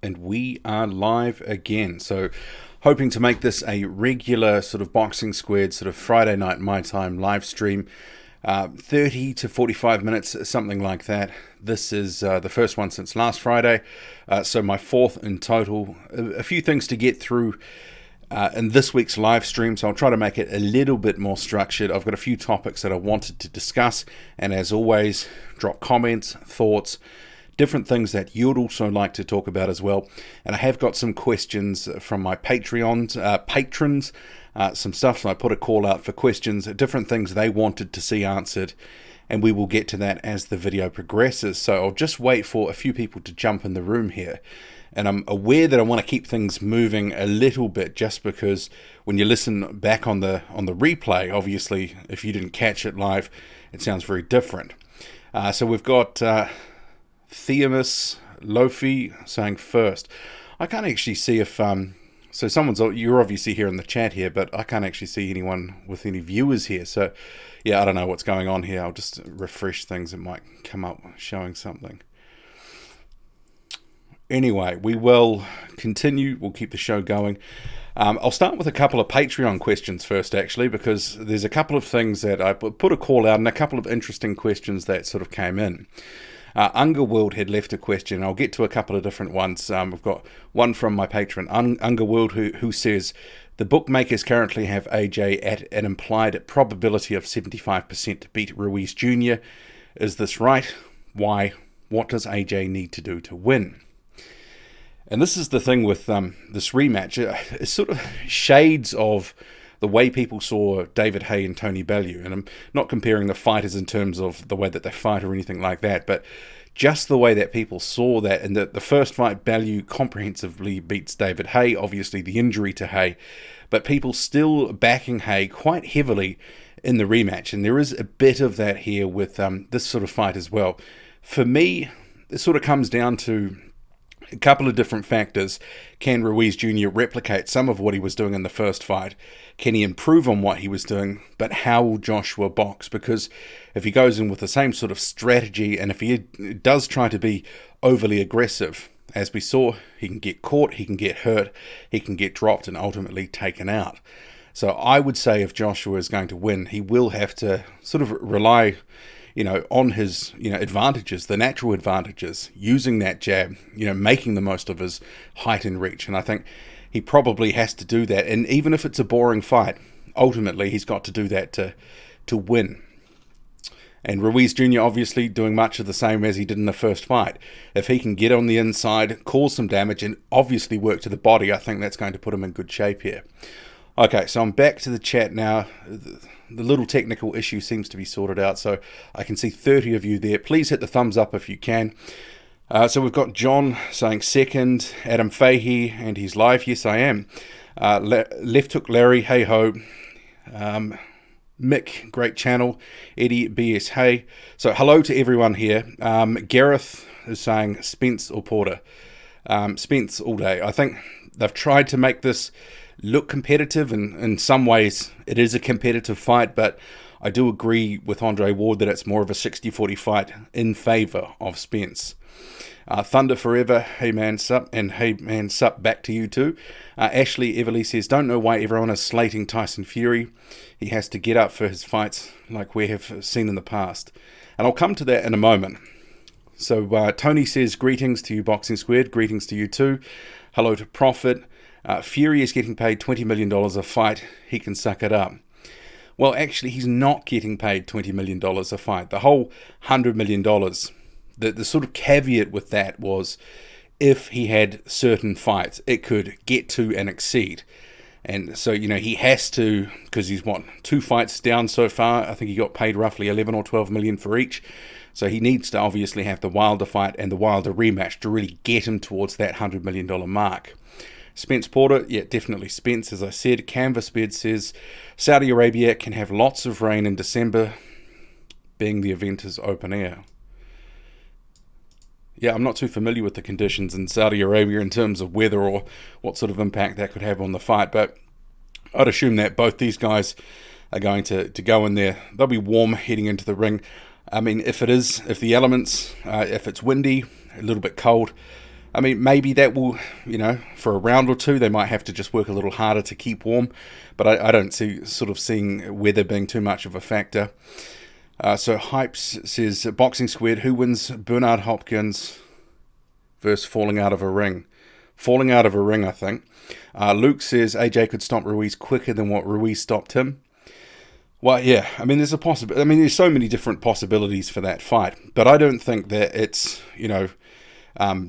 And we are live again. So hoping to make this a regular sort of Boxing Squared sort of Friday night my time live stream. 30 to 45 minutes, something like that. This is the first one since last Friday, so my fourth in total. A few things to get through in this week's live stream, so I'll try to make it a little bit more structured. I've got a few topics that I wanted to discuss, and as always, drop comments, thoughts, different things that you'd also like to talk about as well. And I have got some questions from my patrons, some stuff. So I put a call out for questions, different things they wanted to see answered, and we will get to that as the video progresses. So I'll just wait for a few people to jump in the room here. And I'm aware that I want to keep things moving a little bit, just because when you listen back on the replay, obviously, if you didn't catch it live, it sounds very different. So we've got Theomis Lofi saying first. I can't actually see if so you're obviously here in the chat here, but I can't actually see anyone with any viewers here. So yeah, I don't know what's going on here. I'll just refresh things. It might come up showing something. Anyway, we will continue. We'll keep the show going. I'll start with a couple of Patreon questions first, actually, because there's a couple of things that I put a call out and a couple of interesting questions that sort of came in. Ungerworld had left a question. I'll get to a couple of different ones. We've got one from my patron, Ungerworld, who says, the bookmakers currently have AJ at an implied probability of 75% to beat Ruiz Jr. Is this right? Why? What does AJ need to do to win? And this is the thing with this rematch. It's sort of shades of the way people saw David Haye and Tony Bellew. And I'm not comparing the fighters in terms of the way that they fight or anything like that, but just the way that people saw that. And the first fight, Bellew comprehensively beats David Haye, obviously the injury to Haye, but people still backing Haye quite heavily in the rematch. And there is a bit of that here with this sort of fight as well. For me, it sort of comes down to a couple of different factors. Can Ruiz Jr. replicate some of what he was doing in the first fight? Can he improve on what he was doing? But how will Joshua box? Because if he goes in with the same sort of strategy, and if he does try to be overly aggressive, as we saw, he can get caught, he can get hurt, he can get dropped and ultimately taken out. So I would say if Joshua is going to win, he will have to sort of rely on his, advantages, the natural advantages, using that jab, making the most of his height and reach. And I think he probably has to do that. And even if it's a boring fight, ultimately he's got to do that to win. And Ruiz Jr. obviously doing much of the same as he did in the first fight. If he can get on the inside, cause some damage, and obviously work to the body, I think that's going to put him in good shape here. Okay, so I'm back to the chat now. The little technical issue seems to be sorted out, so I can see 30 of you there. Please hit the thumbs up if you can. So we've got John saying second, Adam Fahey, and he's live. Yes, I am. Left Hook Larry, hey ho. Mick, great channel. Eddie, BS, hey. So hello to everyone here. Gareth is saying Spence or Porter. Spence all day. I think they've tried to make this look competitive, and in some ways it is a competitive fight, but I do agree with Andre Ward that it's more of a 60-40 fight in favour of Spence. Thunder Forever, hey man, sup, and hey man, sup, back to you too. Ashley Everly says, don't know why everyone is slating Tyson Fury. He has to get up for his fights like we have seen in the past. And I'll come to that in a moment. So Tony says, greetings to you Boxing Squared, greetings to you too. Hello to Prophet. Fury is getting paid $20 million a fight. He can suck it up. Well, actually, he's not getting paid $20 million a fight. The whole $100 million, the sort of caveat with that was if he had certain fights, it could get to and exceed. And so, he has to, because he's, 2 fights down so far. I think he got paid roughly 11 or 12 million for each. So he needs to obviously have the Wilder fight and the Wilder rematch to really get him towards that $100 million mark. Spence Porter, yeah, definitely Spence, as I said. Canvasbed says, Saudi Arabia can have lots of rain in December, being the event is open air. Yeah, I'm not too familiar with the conditions in Saudi Arabia in terms of weather or what sort of impact that could have on the fight, but I'd assume that both these guys are going to go in there. They'll be warm heading into the ring. I mean, if the elements, if it's windy, a little bit cold, I mean, maybe that will, for a round or two, they might have to just work a little harder to keep warm. But I don't seeing weather being too much of a factor. So Hypes says, Boxing Squared, who wins Bernard Hopkins versus falling out of a ring? Falling out of a ring, I think. Luke says, AJ could stop Ruiz quicker than what Ruiz stopped him. Well, yeah, I mean, there's so many different possibilities for that fight. But I don't think that it's,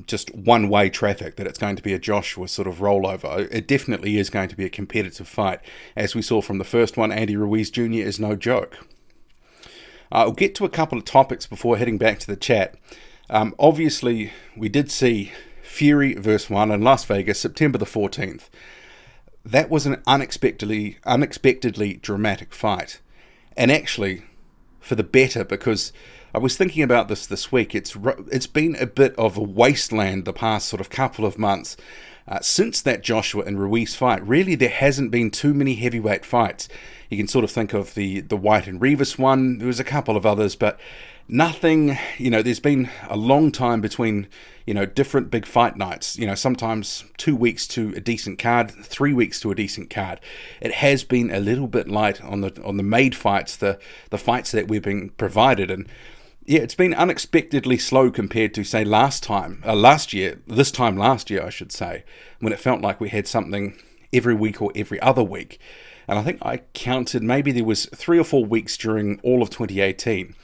just one-way traffic, that it's going to be a Joshua sort of rollover. It definitely is going to be a competitive fight. As we saw from the first one, Andy Ruiz Jr. is no joke. I'll get to a couple of topics before heading back to the chat. Obviously, we did see Fury vs. 1 in Las Vegas, September the 14th. That was an unexpectedly dramatic fight. And actually, for the better, because I was thinking about this week. It's been a bit of a wasteland the past sort of couple of months. Since that Joshua and Ruiz fight, really there hasn't been too many heavyweight fights. You can sort of think of the White and Rivas one. There was a couple of others, but nothing, there's been a long time between, different big fight nights. Sometimes 2 weeks to a decent card, 3 weeks to a decent card. It has been a little bit light on the made fights, the fights that we've been provided. And yeah, it's been unexpectedly slow compared to, say, this time last year, I should say, when it felt like we had something every week or every other week. And I think I counted, maybe there was 3 or 4 weeks during all of 2018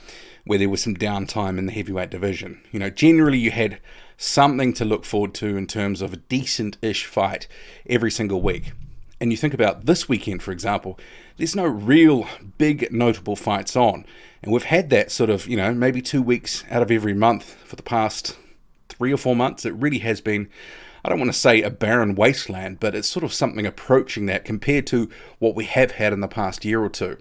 where there was some downtime in the heavyweight division. Generally you had something to look forward to in terms of a decent-ish fight every single week. And you think about this weekend, for example, there's no real big notable fights on. And we've had that sort of, maybe 2 weeks out of every month for the past 3 or 4 months. It really has been, I don't want to say a barren wasteland, but it's sort of something approaching that compared to what we have had in the past year or two.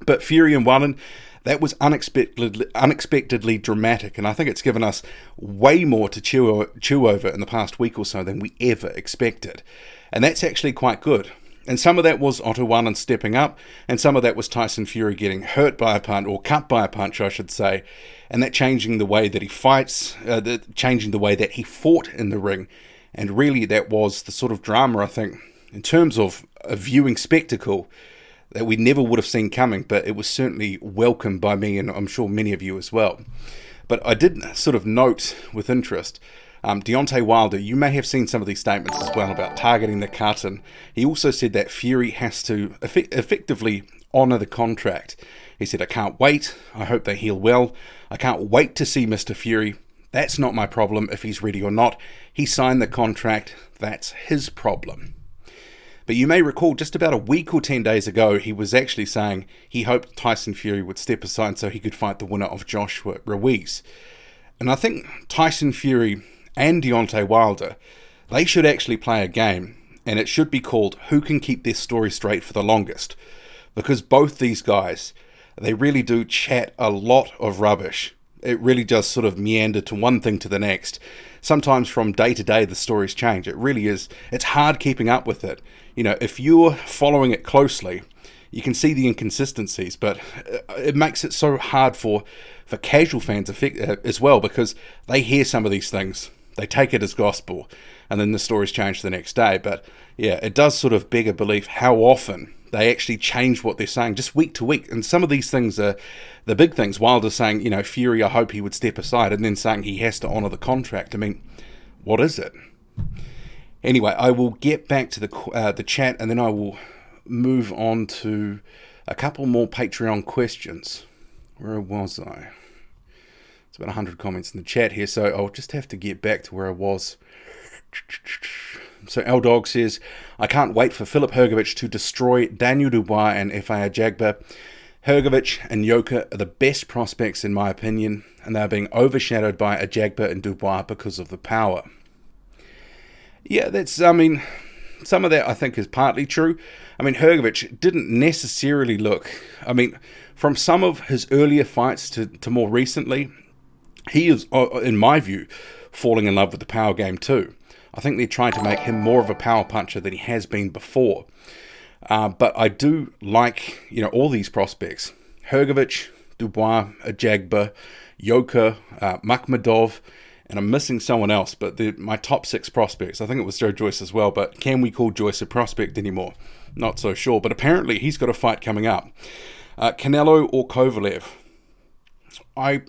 But Fury and Wallen, that was unexpectedly dramatic, and I think it's given us way more to chew over in the past week or so than we ever expected. And that's actually quite good. And some of that was Otto Wallen stepping up, and some of that was Tyson Fury getting hurt by a punch, or cut by a punch, I should say, and that changing the way that he fights, changing the way that he fought in the ring. And really that was the sort of drama, I think, in terms of a viewing spectacle that we never would have seen coming, but it was certainly welcomed by me, and I'm sure many of you as well. But I did sort of note with interest, Deontay Wilder, you may have seen some of these statements as well about targeting the cut, and he also said that Fury has to effectively honour the contract. He said, I can't wait, I hope they heal well, I can't wait to see Mr. Fury. That's not my problem if he's ready or not. He signed the contract, that's his problem. But you may recall just about a week or 10 days ago, he was actually saying he hoped Tyson Fury would step aside so he could fight the winner of Joshua Ruiz. And I think Tyson Fury and Deontay Wilder, they should actually play a game, and it should be called Who Can Keep Their Story Straight for the Longest. Because both these guys, they really do chat a lot of rubbish. It really does sort of meander to one thing to the next. Sometimes from day to day the stories change. It really is, it's hard keeping up with it. If you're following it closely, you can see the inconsistencies, but it makes it so hard for casual fans as well, because they hear some of these things, they take it as gospel, and then the stories change the next day. But yeah, it does sort of beg a belief how often they actually change what they're saying just week to week. And some of these things are the big things. Wilder saying, Fury, I hope he would step aside, and then saying he has to honour the contract. I mean, what is it? Anyway, I will get back to the chat, and then I will move on to a couple more Patreon questions. Where was I? It's about 100 comments in the chat here, so I'll just have to get back to where I was. So L-Dog says, I can't wait for Filip Hrgovic to destroy Daniel Dubois and F.A.R. Jagba. Hrgovic and Yoka are the best prospects in my opinion, and they are being overshadowed by Ajagba and Dubois because of the power. Yeah, some of that I think is partly true. Hrgovic didn't necessarily look, from some of his earlier fights to more recently, he is, in my view, falling in love with the power game too. I think they're trying to make him more of a power puncher than he has been before. But I do like, all these prospects. Hrgovic, Dubois, Ajagba, Yoka, Makhmadov, and I'm missing someone else, but my top 6 prospects, I think it was Joe Joyce as well, but can we call Joyce a prospect anymore? Not so sure, but apparently he's got a fight coming up. Canelo or Kovalev? I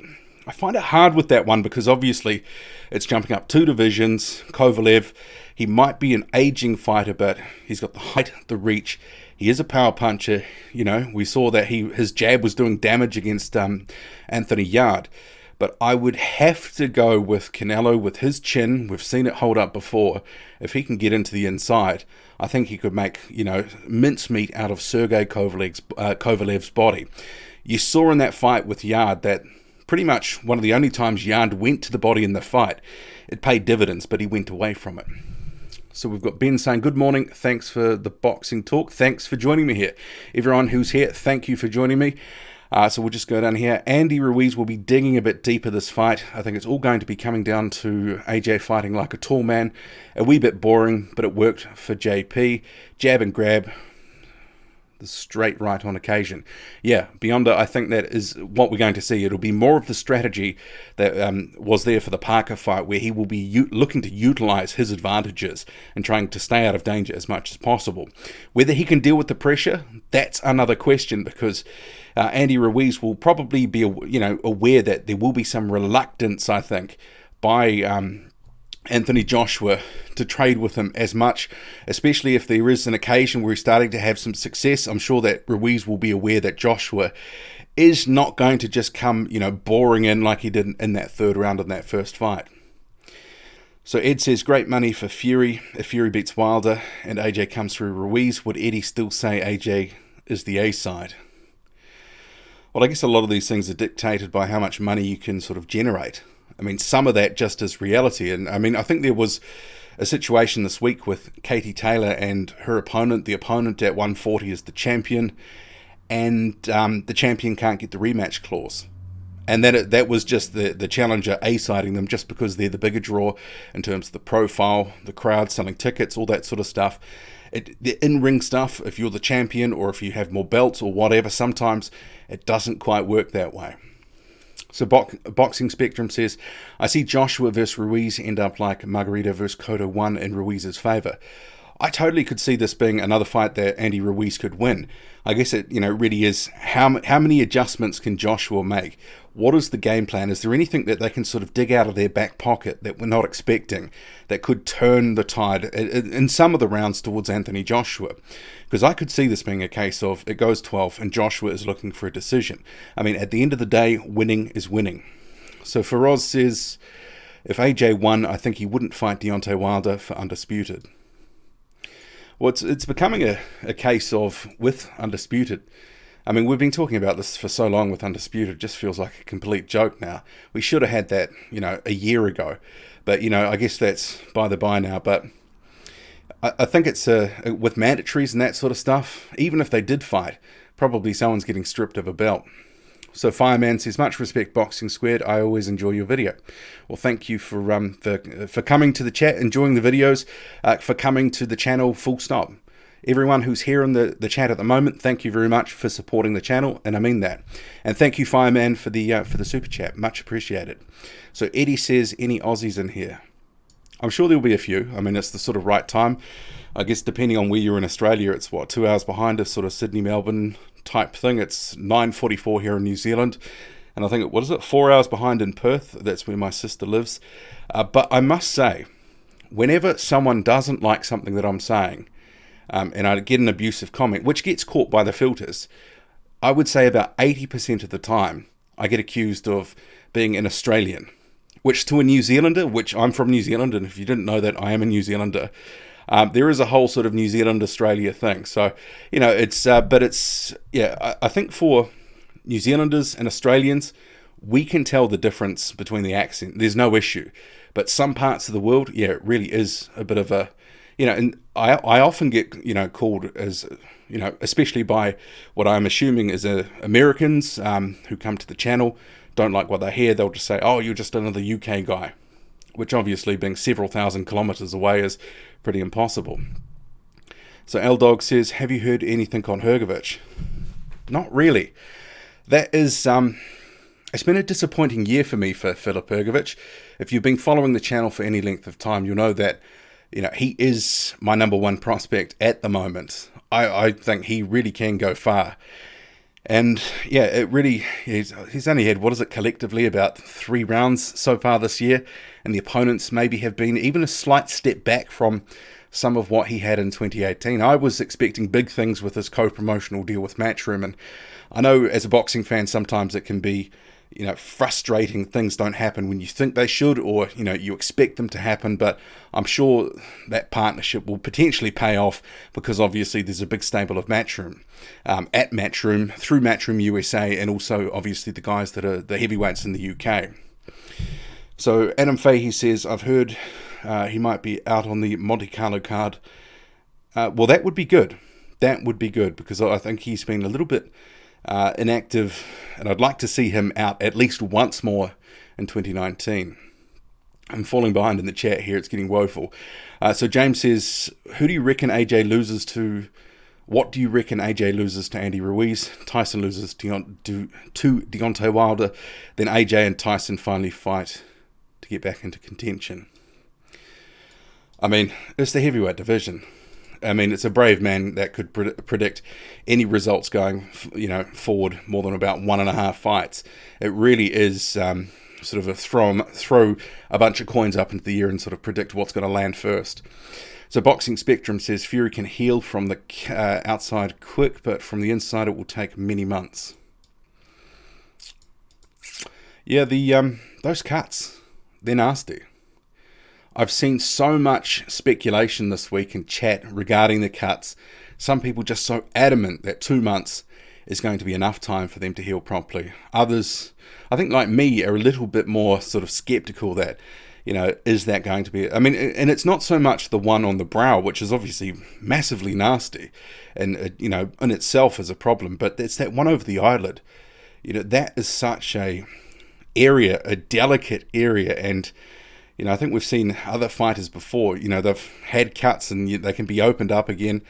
find it hard with that one because obviously it's jumping up 2 divisions. Kovalev, he might be an aging fighter, but he's got the height, the reach. He is a power puncher. You know, we saw that his jab was doing damage against Anthony Yarde. But I would have to go with Canelo with his chin. We've seen it hold up before. If he can get into the inside, I think he could make, mincemeat out of Sergey Kovalev's body. You saw in that fight with Yarde that pretty much one of the only times Yarde went to the body in the fight, it paid dividends, but he went away from it. So we've got Ben saying, good morning, thanks for the boxing talk, thanks for joining me here. Everyone who's here, thank you for joining me. So we'll just go down here. Andy Ruiz will be digging a bit deeper this fight. I think it's all going to be coming down to AJ fighting like a tall man. A wee bit boring, but it worked for JP. Jab and grab. The straight right on occasion. Yeah, Beyonder, I think that is what we're going to see. It'll be more of the strategy that was there for the Parker fight, where he will be looking to utilize his advantages and trying to stay out of danger as much as possible. Whether he can deal with the pressure, that's another question, because Andy Ruiz will probably be aware that there will be some reluctance, I think, by Anthony Joshua to trade with him as much, especially if there is an occasion where he's starting to have some success. I'm sure that Ruiz will be aware that Joshua is not going to just come, boring in like he did in that 3rd round in that first fight. So Ed says, great money for Fury. If Fury beats Wilder and AJ comes through Ruiz, would Eddie still say AJ is the A side? Well, I guess a lot of these things are dictated by how much money you can sort of generate. I mean, some of that just is reality. And I mean, I think there was a situation this week with Katie Taylor and her opponent. The opponent at 140 is the champion, and the champion can't get the rematch clause. And that was just the challenger A-siding them just because they're the bigger draw in terms of the profile, the crowd, selling tickets, all that sort of stuff. The in-ring stuff, if you're the champion or if you have more belts or whatever, sometimes it doesn't quite work that way. So Boxing Spectrum says, I see Joshua versus Ruiz end up like Margarita versus Cotto 1 in Ruiz's favour. I totally could see this being another fight that Andy Ruiz could win. I guess it really is how many adjustments can Joshua make? What is the game plan? Is there anything that they can sort of dig out of their back pocket that we're not expecting that could turn the tide in some of the rounds towards Anthony Joshua? Because I could see this being a case of it goes 12 and Joshua is looking for a decision. I mean, at the end of the day, winning is winning. So Feroz says, if AJ won, I think he wouldn't fight Deontay Wilder for Undisputed. Well, it's becoming a case of, with Undisputed, I mean, we've been talking about this for so long with Undisputed, it just feels like a complete joke now. We should have had that, a year ago. But, I guess that's by the by now. But I think it's with mandatories and that sort of stuff, even if they did fight, probably someone's getting stripped of a belt. So Fireman says, much respect, Boxing Squared. I always enjoy your video. Well, thank you for coming to the chat, enjoying the videos, for coming to the channel, full stop. Everyone who's here in the chat at the moment, thank you very much for supporting the channel, and I mean that. And thank you, Fireman, for the super chat. Much appreciated. So Eddie says, any Aussies in here? I'm sure there'll be a few. I mean, it's the sort of right time. I guess depending on where you're in Australia, it's 2 hours behind us, sort of Sydney, Melbourne type thing. It's 9:44 here in New Zealand, and I think 4 hours behind in Perth. That's where my sister lives. But I must say, whenever someone doesn't like something that I'm saying, and I get an abusive comment, which gets caught by the filters, I would say about 80% of the time I get accused of being an Australian, which to a New Zealander, which I'm from New Zealand, and if you didn't know that, I am a New Zealander. There is a whole sort of New Zealand-Australia thing. So, I think for New Zealanders and Australians, we can tell the difference between the accent. There's no issue. But some parts of the world, it really is a bit of a, and I often get, called as, especially by what I'm assuming is Americans who come to the channel, don't like what they hear. They'll just say, oh, you're just another UK guy, which obviously being several thousand kilometers away is pretty impossible. So L-Dog says, have you heard anything on Hrgovic? Not really. That is, It's been a disappointing year for me for Filip Hrgovic. If you've been following the channel for any length of time, you'll know that he is my number one prospect at the moment. I think he really can go far. And yeah, it really, he's only had, what is it, collectively about 3 rounds so far this year. And the opponents maybe have been even a slight step back from some of what he had in 2018. I was expecting big things with his co-promotional deal with Matchroom. And I know as a boxing fan, sometimes it can be, frustrating. Things don't happen when you think they should, or, you expect them to happen. But I'm sure that partnership will potentially pay off, because obviously there's a big stable of Matchroom, at Matchroom, through Matchroom USA, and also obviously the guys that are the heavyweights in the UK. So Adam Fahey says, I've heard he might be out on the Monte Carlo card. Well, that would be good. That would be good, because I think he's been a little bit inactive, and I'd like to see him out at least once more in 2019. I'm falling behind in the chat here. It's getting woeful. So James says, who do you reckon AJ loses to? What do you reckon AJ loses to Andy Ruiz? Tyson loses to Deontay Wilder. Then AJ and Tyson finally fight to get back into contention. I mean, it's the heavyweight division. I mean, it's a brave man that could predict any results going, forward more than about 1.5 fights. It really is sort of a throw a bunch of coins up into the air and sort of predict what's going to land first. So Boxing Spectrum says Fury can heal from the outside quick, but from the inside it will take many months. Yeah, those cuts, they're nasty. I've seen so much speculation this week in chat regarding the cuts. Some people just so adamant that 2 months is going to be enough time for them to heal properly. Others, I think like me, are a little bit more sort of skeptical that, is that going to be... I mean, and it's not so much the one on the brow, which is obviously massively nasty and, in itself is a problem, but it's that one over the eyelid. That is such a delicate area, and... I think we've seen other fighters before, they've had cuts and they can be opened up again.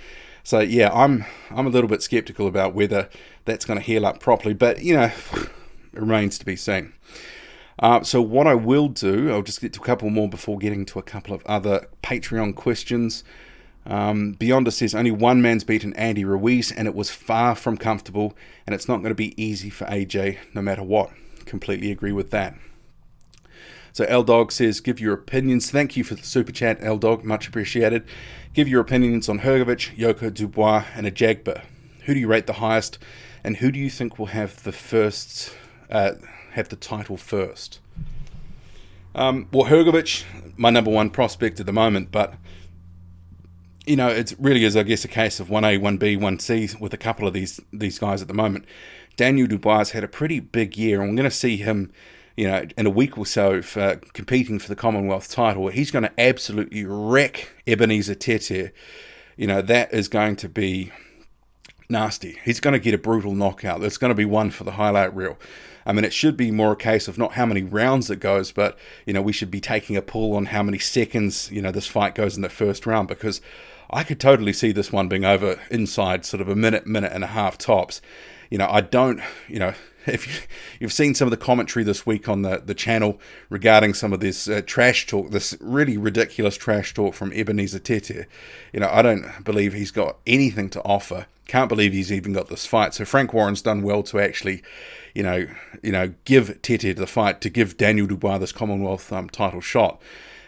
So, yeah, I'm a little bit skeptical about whether that's going to heal up properly. But, it remains to be seen. So what I will do, I'll just get to a couple more before getting to a couple of other Patreon questions. Beyonder says, only one man's beaten Andy Ruiz, and it was far from comfortable, and it's not going to be easy for AJ no matter what. Completely agree with that. So L-Dog says, give your opinions. Thank you for the super chat, L-Dog. Much appreciated. Give your opinions on Hrgovic, Yoka, Dubois, and Ajagba. Who do you rate the highest? And who do you think will have the title first? Well, Hrgovic, my number one prospect at the moment, but it really is, I guess, a case of 1A, 1B, 1C with a couple of these guys at the moment. Daniel Dubois had a pretty big year, and we're going to see him in a week or so for competing for the Commonwealth title. He's going to absolutely wreck Ebenezer Tete. That is going to be nasty. He's going to get a brutal knockout. It's going to be one for the highlight reel. I mean, it should be more a case of not how many rounds it goes, but, we should be taking a pull on how many seconds, this fight goes in the first round, because I could totally see this one being over inside sort of a minute and a half tops. I don't, if you've seen some of the commentary this week on the channel regarding some of this trash talk, this really ridiculous trash talk from Ebenezer Tete, I don't believe he's got anything to offer. Can't believe he's even got this fight. So Frank Warren's done well to actually, give Tete the fight, to give Daniel Dubois this Commonwealth title shot.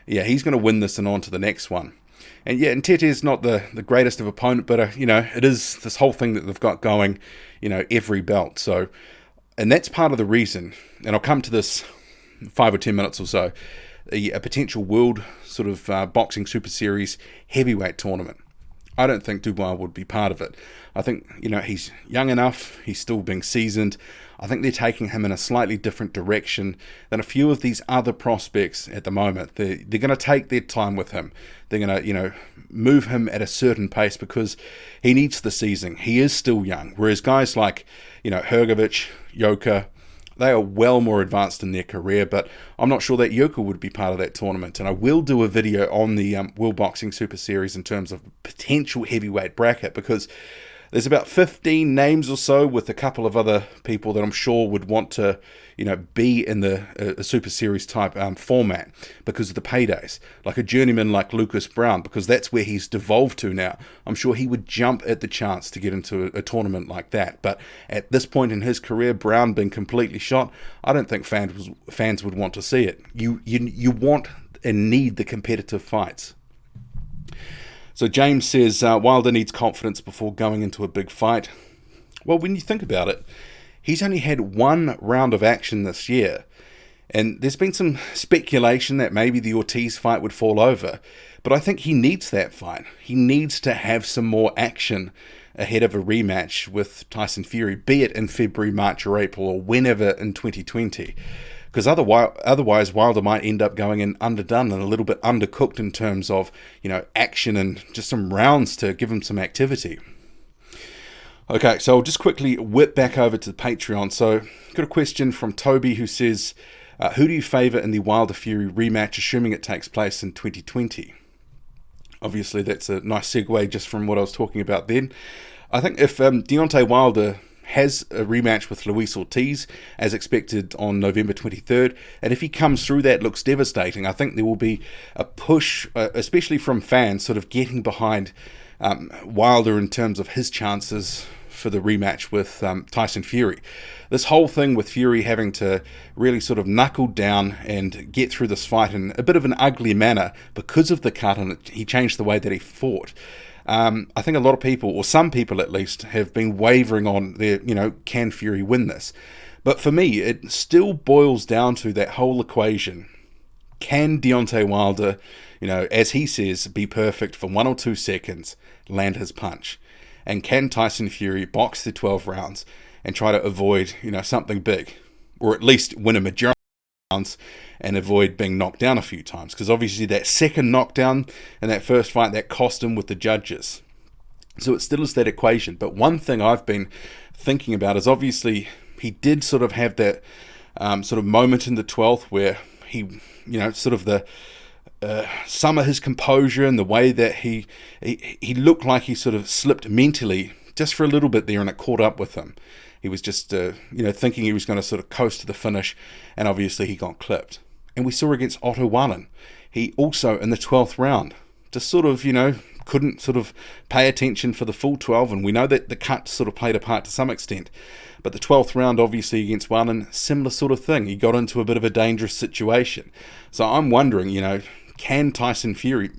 Yeah, he's going to win this and on to the next one. And yeah, and Tete is not the greatest of opponent, but, it is this whole thing that they've got going, every belt. So, and that's part of the reason, and I'll come to this 5 or 10 minutes or so, a potential world sort of boxing super series heavyweight tournament. I don't think Dubois would be part of it. I think, he's young enough, he's still being seasoned. I think they're taking him in a slightly different direction than a few of these other prospects at the moment. They're going to take their time with him. They're going to, move him at a certain pace because he needs the seasoning. He is still young. Whereas guys like, Hrgovic, Yoka, they are well more advanced in their career, but I'm not sure that Yoka would be part of that tournament. And I will do a video on the World Boxing Super Series in terms of potential heavyweight bracket, because There's about 15 names or so, with a couple of other people that I'm sure would want to, be in the Super Series type format because of the paydays. Like a journeyman like Lucas Brown, because that's where he's devolved to now. I'm sure he would jump at the chance to get into a tournament like that. But at this point in his career, Brown being completely shot, I don't think fans would want to see it. You want and need the competitive fights. So James says, Wilder needs confidence before going into a big fight. Well, when you think about it, he's only had one round of action this year. And there's been some speculation that maybe the Ortiz fight would fall over. But I think he needs that fight. He needs to have some more action ahead of a rematch with Tyson Fury, be it in February, March or April, or whenever in 2020. Because otherwise Wilder might end up going in underdone and a little bit undercooked in terms of, action and just some rounds to give him some activity. Okay, so I'll just quickly whip back over to the Patreon. So got a question from Toby who says, who do you favour in the Wilder Fury rematch, assuming it takes place in 2020? Obviously, that's a nice segue just from what I was talking about then. I think if Deontay Wilder has a rematch with Luis Ortiz, as expected on November 23rd, and if he comes through that, looks devastating, I think there will be a push, especially from fans, sort of getting behind Wilder in terms of his chances for the rematch with Tyson Fury. This whole thing with Fury having to really sort of knuckle down and get through this fight in a bit of an ugly manner because of the cut, and he changed the way that he fought. I think a lot of people, or some people at least, have been wavering on their, can Fury win this? But for me, it still boils down to that whole equation. Can Deontay Wilder, as he says, be perfect for 1 or 2 seconds, land his punch? And can Tyson Fury box the 12 rounds and try to avoid, something big? Or at least win a majority and avoid being knocked down a few times, because obviously that second knockdown in that first fight, that cost him with the judges. So it still is that equation. But one thing I've been thinking about is obviously he did sort of have that sort of moment in the 12th where he, sort of the some of his composure and the way that he looked like he sort of slipped mentally just for a little bit there, and it caught up with him. He was just, thinking he was going to sort of coast to the finish, and obviously he got clipped. And we saw against Otto Wallin, he also, in the 12th round, just sort of, couldn't sort of pay attention for the full 12, and we know that the cut sort of played a part to some extent. But the 12th round, obviously, against Wallin, similar sort of thing. He got into a bit of a dangerous situation. So I'm wondering, can Tyson Fury,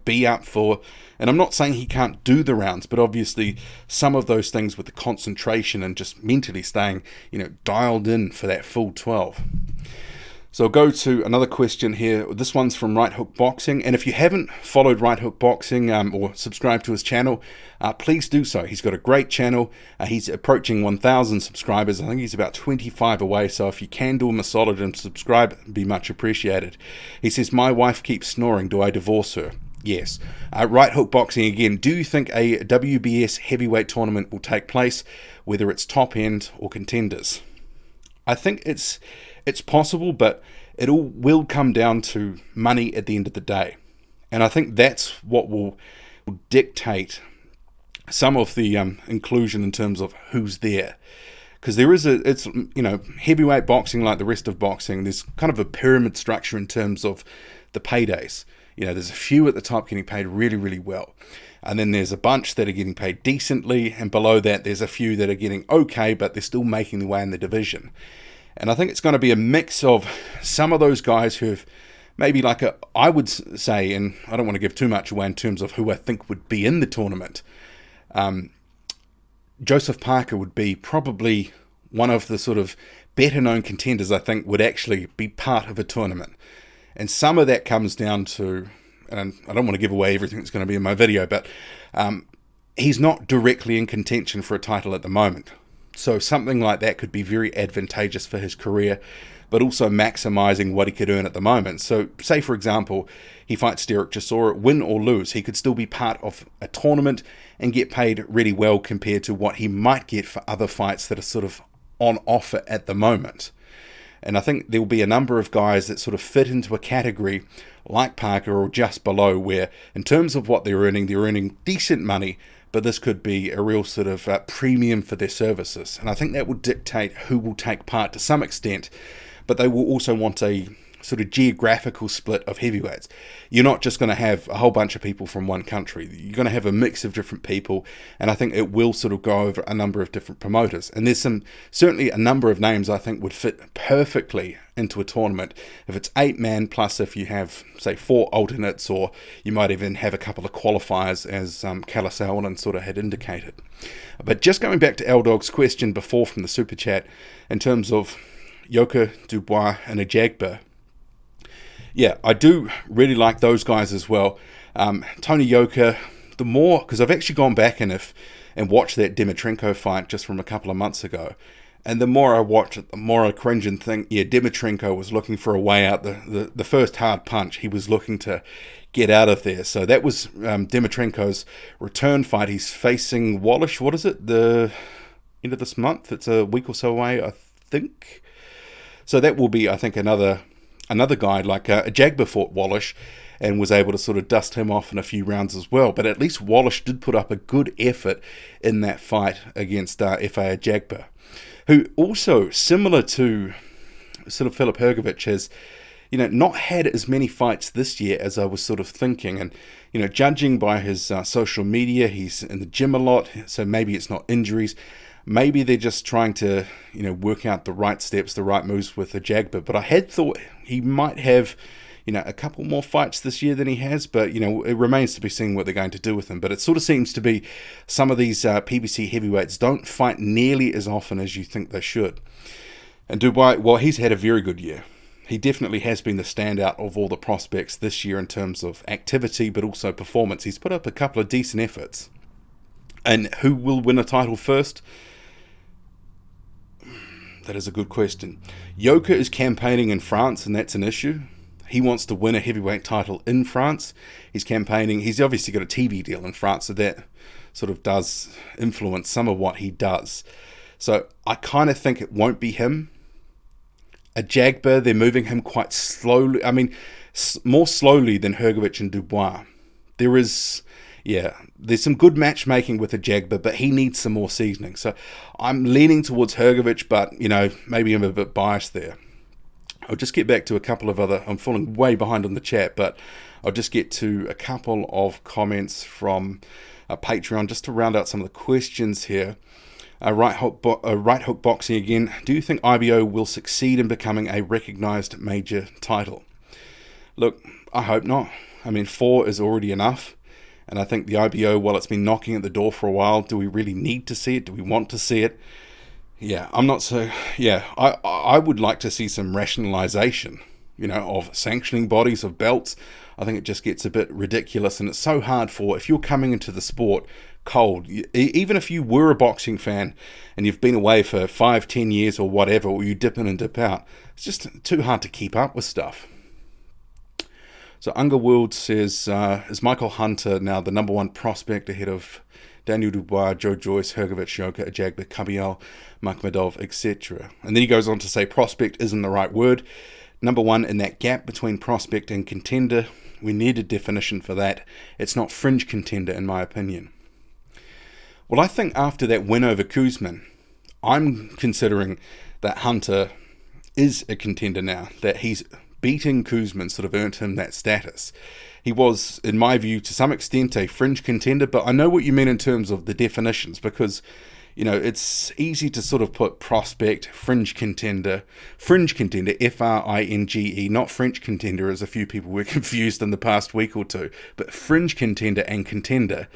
be up for... And I'm not saying he can't do the rounds, but obviously some of those things with the concentration and just mentally staying, dialed in for that full 12. So I'll go to another question here. This one's from Right Hook Boxing. And if you haven't followed Right Hook Boxing or subscribed to his channel, please do so. He's got a great channel. He's approaching 1,000 subscribers. I think he's about 25 away. So if you can do him a solid and subscribe, it'd be much appreciated. He says, my wife keeps snoring. Do I divorce her? Yes. Right Hook Boxing again. Do you think a WBS heavyweight tournament will take place, whether it's top end or contenders? I think it's possible, but it all will come down to money at the end of the day. And I think that's what will dictate some of the inclusion in terms of who's there. Because it's heavyweight boxing, like the rest of boxing, there's kind of a pyramid structure in terms of the paydays. There's a few at the top getting paid really, really well. And then there's a bunch that are getting paid decently. And below that, there's a few that are getting okay, but they're still making their way in the division. And I think it's going to be a mix of some of those guys who've maybe I would say, and I don't want to give too much away in terms of who I think would be in the tournament. Joseph Parker would be probably one of the sort of better known contenders I think would actually be part of a tournament. And some of that comes down to, and I don't want to give away everything that's going to be in my video, but he's not directly in contention for a title at the moment. So something like that could be very advantageous for his career, but also maximizing what he could earn at the moment. So say, for example, he fights Derek Chisora, win or lose, he could still be part of a tournament and get paid really well compared to what he might get for other fights that are sort of on offer at the moment. And I think there will be a number of guys that sort of fit into a category like Parker or just below, where in terms of what they're earning decent money, but this could be a real sort of premium for their services. And I think that will dictate who will take part to some extent, but they will also want a sort of geographical split of heavyweights. You're not just going to have a whole bunch of people from one country. You're going to have a mix of different people, and I think it will sort of go over a number of different promoters. And there's certainly a number of names I think would fit perfectly into a tournament. If it's 8-man plus if you have, say, 4 alternates, or you might even have a couple of qualifiers, as Callis Allen sort of had indicated. But just going back to L-Dog's question before from the Super Chat, in terms of Yoka, Dubois and Ajagba, yeah, I do really like those guys as well. Tony Yoka, the more, because I've actually gone back and watched that Dimitrenko fight just from a couple of months ago, and the more I watch it, the more I cringe and think, yeah, Dimitrenko was looking for a way out. The first hard punch, he was looking to get out of there. So that was Dimitrenko's return fight. He's facing Wallish, what is it, the end of this month? It's a week or so away, I think. So that will be, I think, another guy like Ajagba fought Wallish and was able to sort of dust him off in a few rounds as well. But at least Wallish did put up a good effort in that fight against F.A. Ajagba, who also, similar to sort of Filip Hrgovic, has, not had as many fights this year as I was sort of thinking. And, judging by his social media, he's in the gym a lot, so maybe it's not injuries. Maybe they're just trying to, work out the right steps, the right moves with Ajagba. But I had thought he might have, a couple more fights this year than he has. But, it remains to be seen what they're going to do with him. But it sort of seems to be some of these PBC heavyweights don't fight nearly as often as you think they should. And Dubois, well, he's had a very good year. He definitely has been the standout of all the prospects this year in terms of activity, but also performance. He's put up a couple of decent efforts. And who will win a title first? That is a good question. Yoka is campaigning in France, and that's an issue. He wants to win a heavyweight title in France. He's campaigning. He's obviously got a TV deal in France, so that sort of does influence some of what he does. So I kind of think it won't be him. Ajagba, they're moving him quite slowly. I mean, more slowly than Hrgovic and Dubois. There's some good matchmaking with Ajagba, but he needs some more seasoning. So I'm leaning towards Hrgovic, but, maybe I'm a bit biased there. I'll just get back to a couple of other... I'm falling way behind on the chat, but I'll just get to a couple of comments from Patreon just to round out some of the questions here. Right hook boxing again. Do you think IBO will succeed in becoming a recognised major title? Look, I hope not. I mean, 4 is already enough. And I think the IBO, while it's been knocking at the door for a while, do we really need to see it? Do we want to see it? Yeah, I'm not so... Yeah, I would like to see some rationalisation, of sanctioning bodies, of belts. I think it just gets a bit ridiculous, and it's so hard for... If you're coming into the sport cold, even if you were a boxing fan and you've been away for 5-10 years or whatever, or you dip in and dip out, it's just too hard to keep up with stuff. So Underworld says, is Michael Hunter now the number 1 prospect ahead of Daniel Dubois, Joe Joyce, Hrgovic, Yoka, Ajagba, Kabiel, Makhmedov, etc.? And then he goes on to say prospect isn't the right word. Number 1 in that gap between prospect and contender. We need a definition for that. It's not fringe contender in my opinion. Well, I think after that win over Kuzman, I'm considering that Hunter is a contender now, that he's beating Kuzman sort of earned him that status. He was, in my view, to some extent a fringe contender, but I know what you mean in terms of the definitions, because, it's easy to sort of put prospect, fringe contender, F-R-I-N-G-E, not French contender, as a few people were confused in the past week or two, but fringe contender and contender.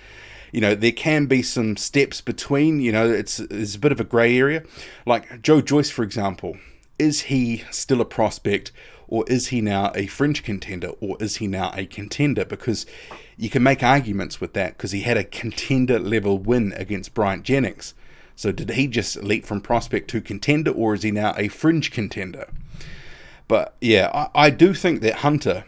There can be some steps between, it's a bit of a grey area. Like Joe Joyce, for example, is he still a prospect, or is he now a fringe contender, or is he now a contender? Because you can make arguments with that, because he had a contender level win against Bryant Jennings. So did he just leap from prospect to contender, or is he now a fringe contender? But yeah, I do think that Hunter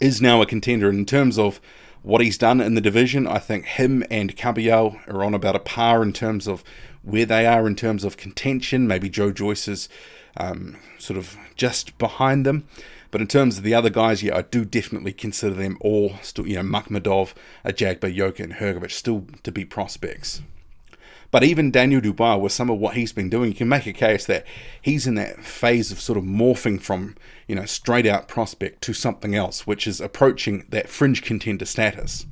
is now a contender in terms of what he's done in the division. I think him and Kabiel are on about a par in terms of where they are in terms of contention. Maybe Joe Joyce is sort of just behind them. But in terms of the other guys, yeah, I do definitely consider them all still, Makhmudov, Ajagba, Yoka, and Hrgovic still to be prospects. But even Daniel Dubois, with some of what he's been doing, you can make a case that he's in that phase of sort of morphing from, straight out prospect to something else, which is approaching that fringe contender status.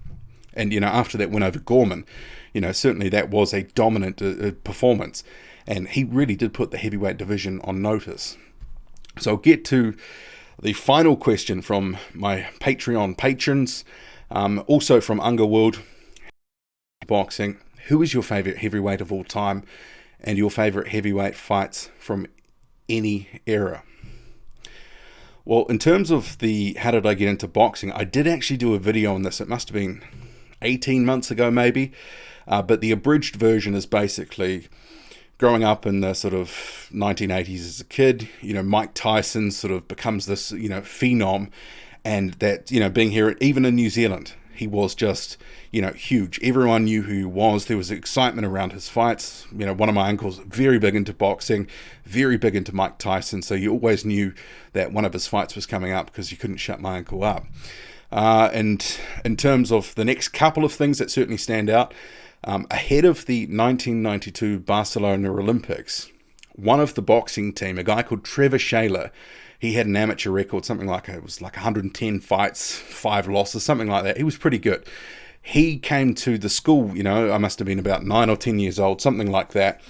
And, after that win over Gorman, certainly that was a dominant performance. And he really did put the heavyweight division on notice. So I'll get to the final question from my Patreon patrons, also from Underworld Boxing. Who is your favourite heavyweight of all time and your favourite heavyweight fights from any era? Well, in terms of the how did I get into boxing, I did actually do a video on this. It must have been 18 months ago maybe, but the abridged version is basically growing up in the sort of 1980s as a kid. Mike Tyson sort of becomes this, phenom, and that, being here, even in New Zealand, he was just, huge. Everyone knew who he was. There was excitement around his fights. One of my uncles, very big into boxing, very big into Mike Tyson. So you always knew that one of his fights was coming up because you couldn't shut my uncle up. And in terms of the next couple of things that certainly stand out, ahead of the 1992 Barcelona Olympics, one of the boxing team, a guy called Trevor Shaler, he had an amateur record, something like, it was like 110 fights, 5 losses, something like that. He was pretty good. He came to the school, I must have been about 9 or 10 years old, something like that.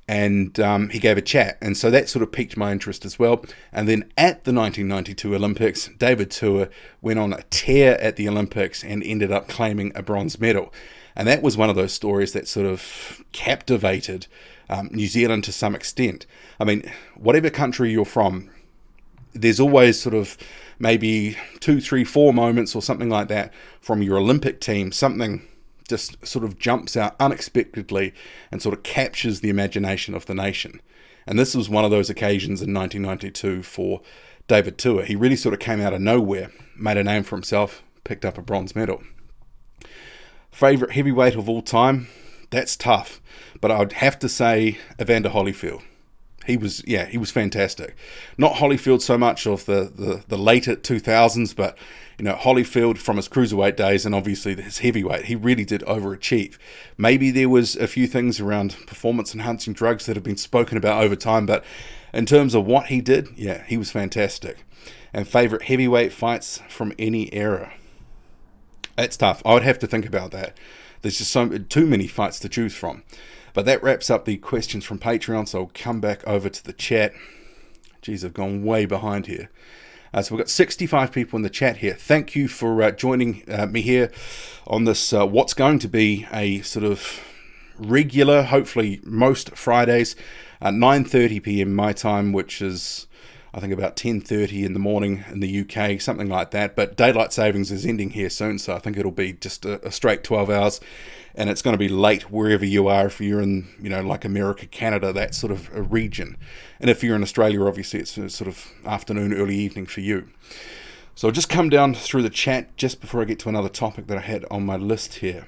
And he gave a chat. And so that sort of piqued my interest as well. And then at the 1992 Olympics, David Tua went on a tear at the Olympics and ended up claiming a bronze medal. And that was one of those stories that sort of captivated New Zealand to some extent. I mean, whatever country you're from, there's always sort of maybe 2, 3, 4 moments or something like that from your Olympic team. Something just sort of jumps out unexpectedly and sort of captures the imagination of the nation. And this was one of those occasions in 1992 for David Tua. He really sort of came out of nowhere, made a name for himself, picked up a bronze medal. Favourite heavyweight of all time? That's tough. But I'd have to say Evander Holyfield. He was fantastic. Not Holyfield so much of the later 2000s, but Holyfield from his cruiserweight days and obviously his heavyweight. He really did overachieve. Maybe there was a few things around performance-enhancing drugs that have been spoken about over time, but in terms of what he did, yeah, he was fantastic. And favourite heavyweight fights from any era? That's tough. I would have to think about that. There's just too many fights to choose from. But that wraps up the questions from Patreon, so I'll come back over to the chat. Geez, I've gone way behind here. So we've got 65 people in the chat here. Thank you for joining me here on this, what's going to be a sort of regular, hopefully most Fridays, 9:30 p.m. my time, which is, I think, about 10:30 in the morning in the UK, something like that. But daylight savings is ending here soon, so I think it'll be just a straight 12 hours. And it's going to be late wherever you are, if you're in, like America, Canada, that sort of a region. And if you're in Australia, obviously it's sort of afternoon, early evening for you. So I'll just come down through the chat just before I get to another topic that I had on my list here.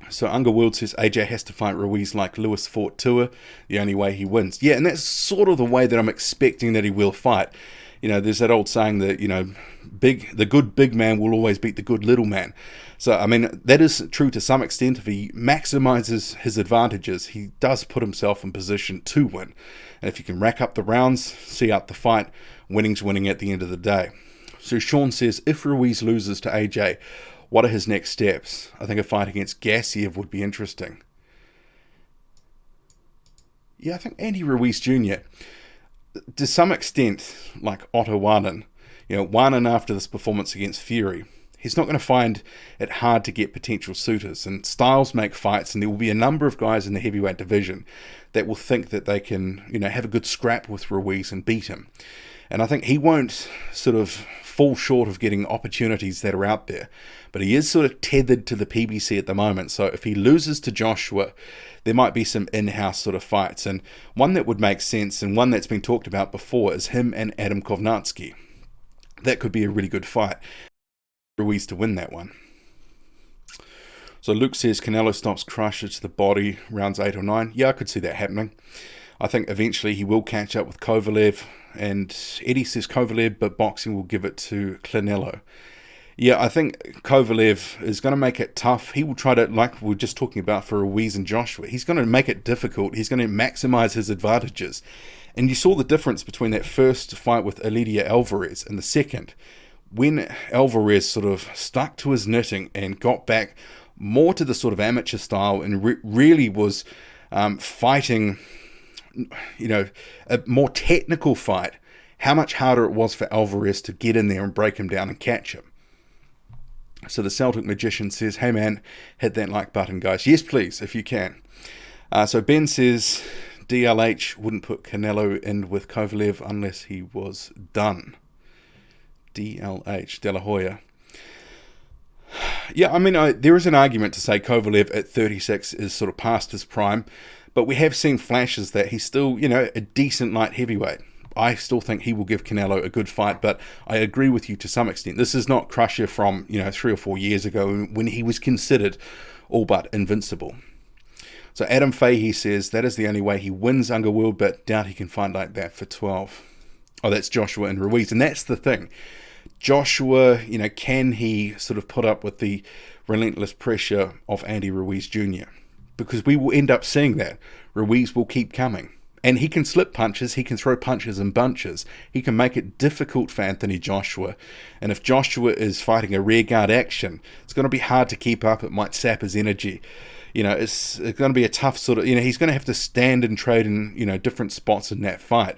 So Underworld says AJ has to fight Ruiz like Lewis fought Tua, the only way he wins. Yeah, and that's sort of the way that I'm expecting that he will fight. There's that old saying that, the good big man will always beat the good little man. So, I mean, that is true to some extent. If he maximizes his advantages, he does put himself in position to win. And if you can rack up the rounds, see out the fight, winning's winning at the end of the day. So Sean says, if Ruiz loses to AJ, what are his next steps? I think a fight against Gassiev would be interesting. Yeah, I think Andy Ruiz Jr., to some extent, like Otto Warren, Warren after this performance against Fury, he's not going to find it hard to get potential suitors. And styles make fights, and there will be a number of guys in the heavyweight division that will think that they can, have a good scrap with Ruiz and beat him. And I think he won't sort of fall short of getting opportunities that are out there. But he is sort of tethered to the PBC at the moment. So if he loses to Joshua, there might be some in-house sort of fights. And one that would make sense, and one that's been talked about before, is him and Adam Kovnatsky. That could be a really good fight. Ruiz to win that one. So Luke says Canelo stops Crusher to the body rounds 8 or 9. Yeah, I could see that happening. I think eventually he will catch up with Kovalev. And Eddie says Kovalev, but boxing will give it to Canelo. Yeah, I think Kovalev is going to make it tough. He will try to, like we were just talking about for Ruiz and Joshua, he's going to make it difficult. He's going to maximize his advantages. And you saw the difference between that first fight with Elidia Alvarez and the second. When Alvarez sort of stuck to his knitting and got back more to the sort of amateur style and really was fighting, a more technical fight, how much harder it was for Alvarez to get in there and break him down and catch him. So the Celtic Magician says, hey man, hit that like button, guys. Yes, please, if you can. So Ben says, DLH wouldn't put Canelo in with Kovalev unless he was done. DLH, De La Hoya. Yeah, I mean, there is an argument to say Kovalev at 36 is sort of past his prime, but we have seen flashes that he's still, a decent light heavyweight. I still think he will give Canelo a good fight, but I agree with you to some extent. This is not Crusher from, 3 or 4 years ago when he was considered all but invincible. So Adam Fahey says that is the only way he wins Underworld, but doubt he can fight like that for 12. Oh, that's Joshua and Ruiz, and that's the thing. Joshua, can he sort of put up with the relentless pressure of Andy Ruiz Jr.? Because we will end up seeing that. Ruiz will keep coming. And he can slip punches, he can throw punches in bunches. He can make it difficult for Anthony Joshua. And if Joshua is fighting a rear guard action, it's going to be hard to keep up. It might sap his energy. It's going to be a tough sort of, he's going to have to stand and trade in, different spots in that fight.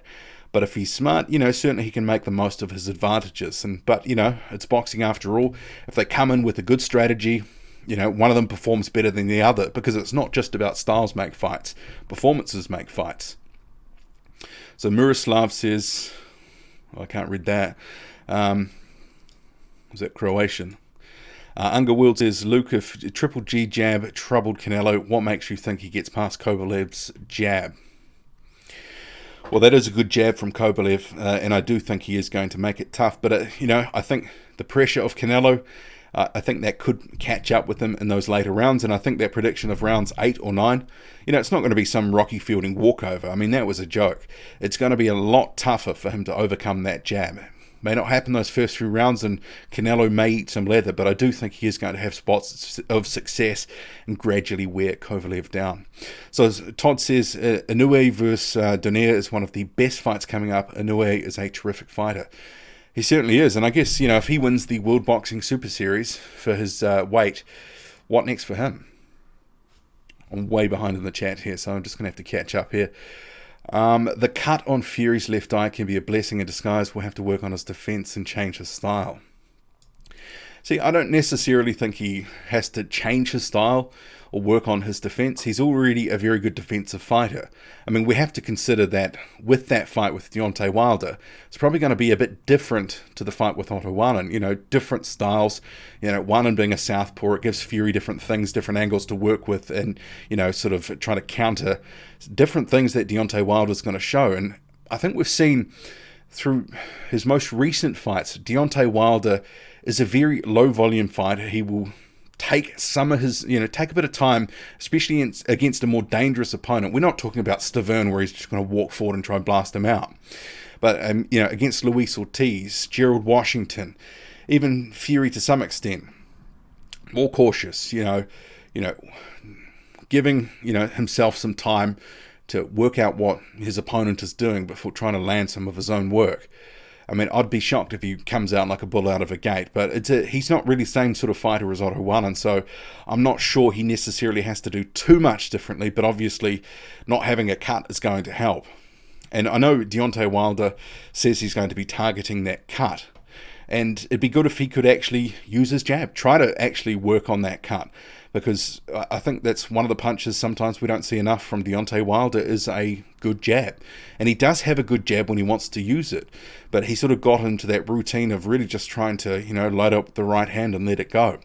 But if he's smart, certainly he can make the most of his advantages. But it's boxing after all. If they come in with a good strategy, one of them performs better than the other, because it's not just about styles make fights. Performances make fights. So Miroslav says, I can't read that. Was that Croatian? Underworld says, Luke, if Triple G jab troubled Canelo, what makes you think he gets past Kovalev's jab? Well, that is a good jab from Kovalev, and I do think he is going to make it tough. But, I think the pressure of Canelo, I think that could catch up with him in those later rounds. And I think that prediction of rounds 8 or 9, it's not going to be some Rocky Fielding walkover. I mean, that was a joke. It's going to be a lot tougher for him to overcome that jab. May not happen those first few rounds, and Canelo may eat some leather, but I do think he is going to have spots of success and gradually wear Kovalev down. So as Todd says, Inoue versus Donaire is one of the best fights coming up. Inoue is a terrific fighter. He certainly is, and I guess, if he wins the World Boxing Super Series for his weight, what next for him? I'm way behind in the chat here, so I'm just going to have to catch up here. The cut on Fury's left eye can be a blessing in disguise. We'll have to work on his defense and change his style. See, I don't necessarily think he has to change his style or work on his defense. He's already a very good defensive fighter. I mean, we have to consider that with that fight with Deontay Wilder, it's probably going to be a bit different to the fight with Otto Warren. Different styles. Warren being a southpaw, it gives Fury different things, different angles to work with, and, sort of try to counter different things that Deontay Wilder's going to show. And I think we've seen through his most recent fights, Deontay Wilder is a very low volume fighter. He will take some of his, take a bit of time, especially against a more dangerous opponent. We're not talking about Stavern where he's just going to walk forward and try and blast him out. But, against Luis Ortiz, Gerald Washington, even Fury to some extent, more cautious, giving, himself some time to work out what his opponent is doing before trying to land some of his own work. I mean, I'd be shocked if he comes out like a bull out of a gate, but he's not really the same sort of fighter as Otto Warren, so I'm not sure he necessarily has to do too much differently, but obviously not having a cut is going to help. And I know Deontay Wilder says he's going to be targeting that cut, and it'd be good if he could actually use his jab, try to actually work on that cut, because I think that's one of the punches sometimes we don't see enough from Deontay Wilder is a good jab. And he does have a good jab when he wants to use it, but he sort of got into that routine of really just trying to, load up the right hand and let it go.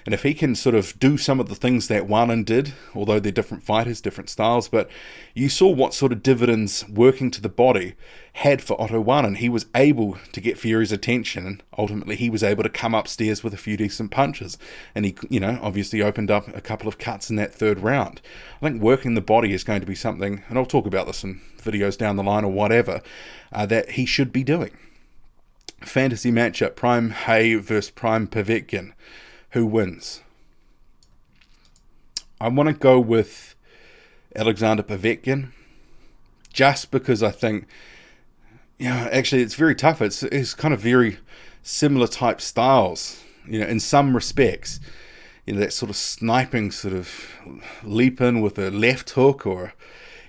And if he can sort of do some of the things that Warren did, although they're different fighters, different styles, but you saw what sort of dividends working to the body had for Otto Warren. He was able to get Fury's attention, and ultimately he was able to come upstairs with a few decent punches. And he, obviously opened up a couple of cuts in that third round. I think working the body is going to be something, and I'll talk about this and videos down the line or whatever, that he should be doing. Fantasy matchup, Prime Hay versus Prime Povetkin. Who wins? I want to go with Alexander Povetkin, just because I think, actually it's very tough. It's kind of very similar type styles, in some respects. That sort of sniping, sort of leap in with a left hook, or,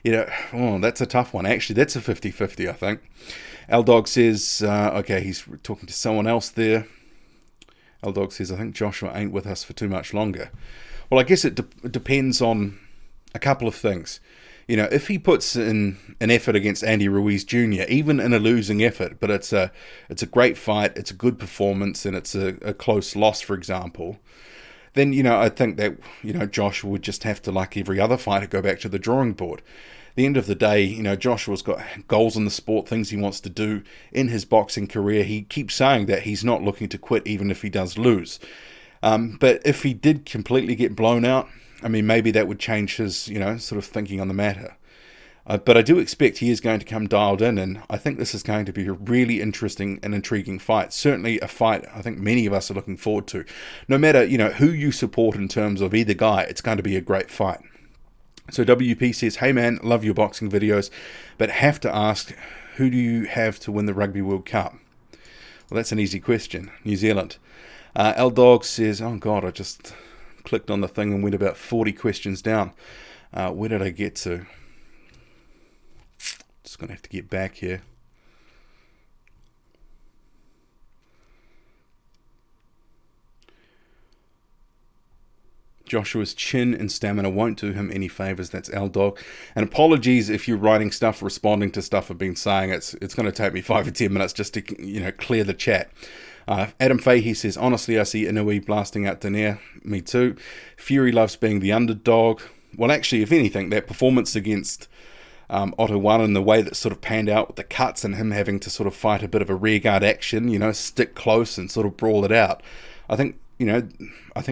that's a tough one. Actually, that's a 50-50, I think. L-Dog says, okay, he's talking to someone else there. L-Dog says, I think Joshua ain't with us for too much longer. Well, I guess it depends on a couple of things. If he puts in an effort against Andy Ruiz Jr., even in a losing effort, but it's a great fight, it's a good performance, and it's a close loss, for example, then, I think that, Joshua would just have to, like every other fighter, go back to the drawing board. At the end of the day, Joshua's got goals in the sport, things he wants to do in his boxing career. He keeps saying that he's not looking to quit even if he does lose. But if he did completely get blown out, maybe that would change his, sort of thinking on the matter. But I do expect he is going to come dialed in, and I think this is going to be a really interesting and intriguing fight. Certainly a fight I think many of us are looking forward to. No matter, who you support in terms of either guy, it's going to be a great fight. So WP says, hey man, love your boxing videos, but have to ask, who do you have to win the Rugby World Cup? Well, that's an easy question. New Zealand. L-Dog says, oh God, I just clicked on the thing and went about 40 questions down. Where did I get to? Just going to have to get back here. Joshua's chin and stamina won't do him any favours. That's L-Dog. And apologies if you're writing stuff, responding to stuff I've been saying. It's going to take me 5 or 10 minutes just to clear the chat. Adam Fahey says, honestly, I see Inui blasting out Daenerys. Me too. Fury loves being the underdog. Well, actually, if anything, that performance against Otto One and the way that sort of panned out with the cuts and him having to sort of fight a bit of a rearguard action, stick close and sort of brawl it out. I think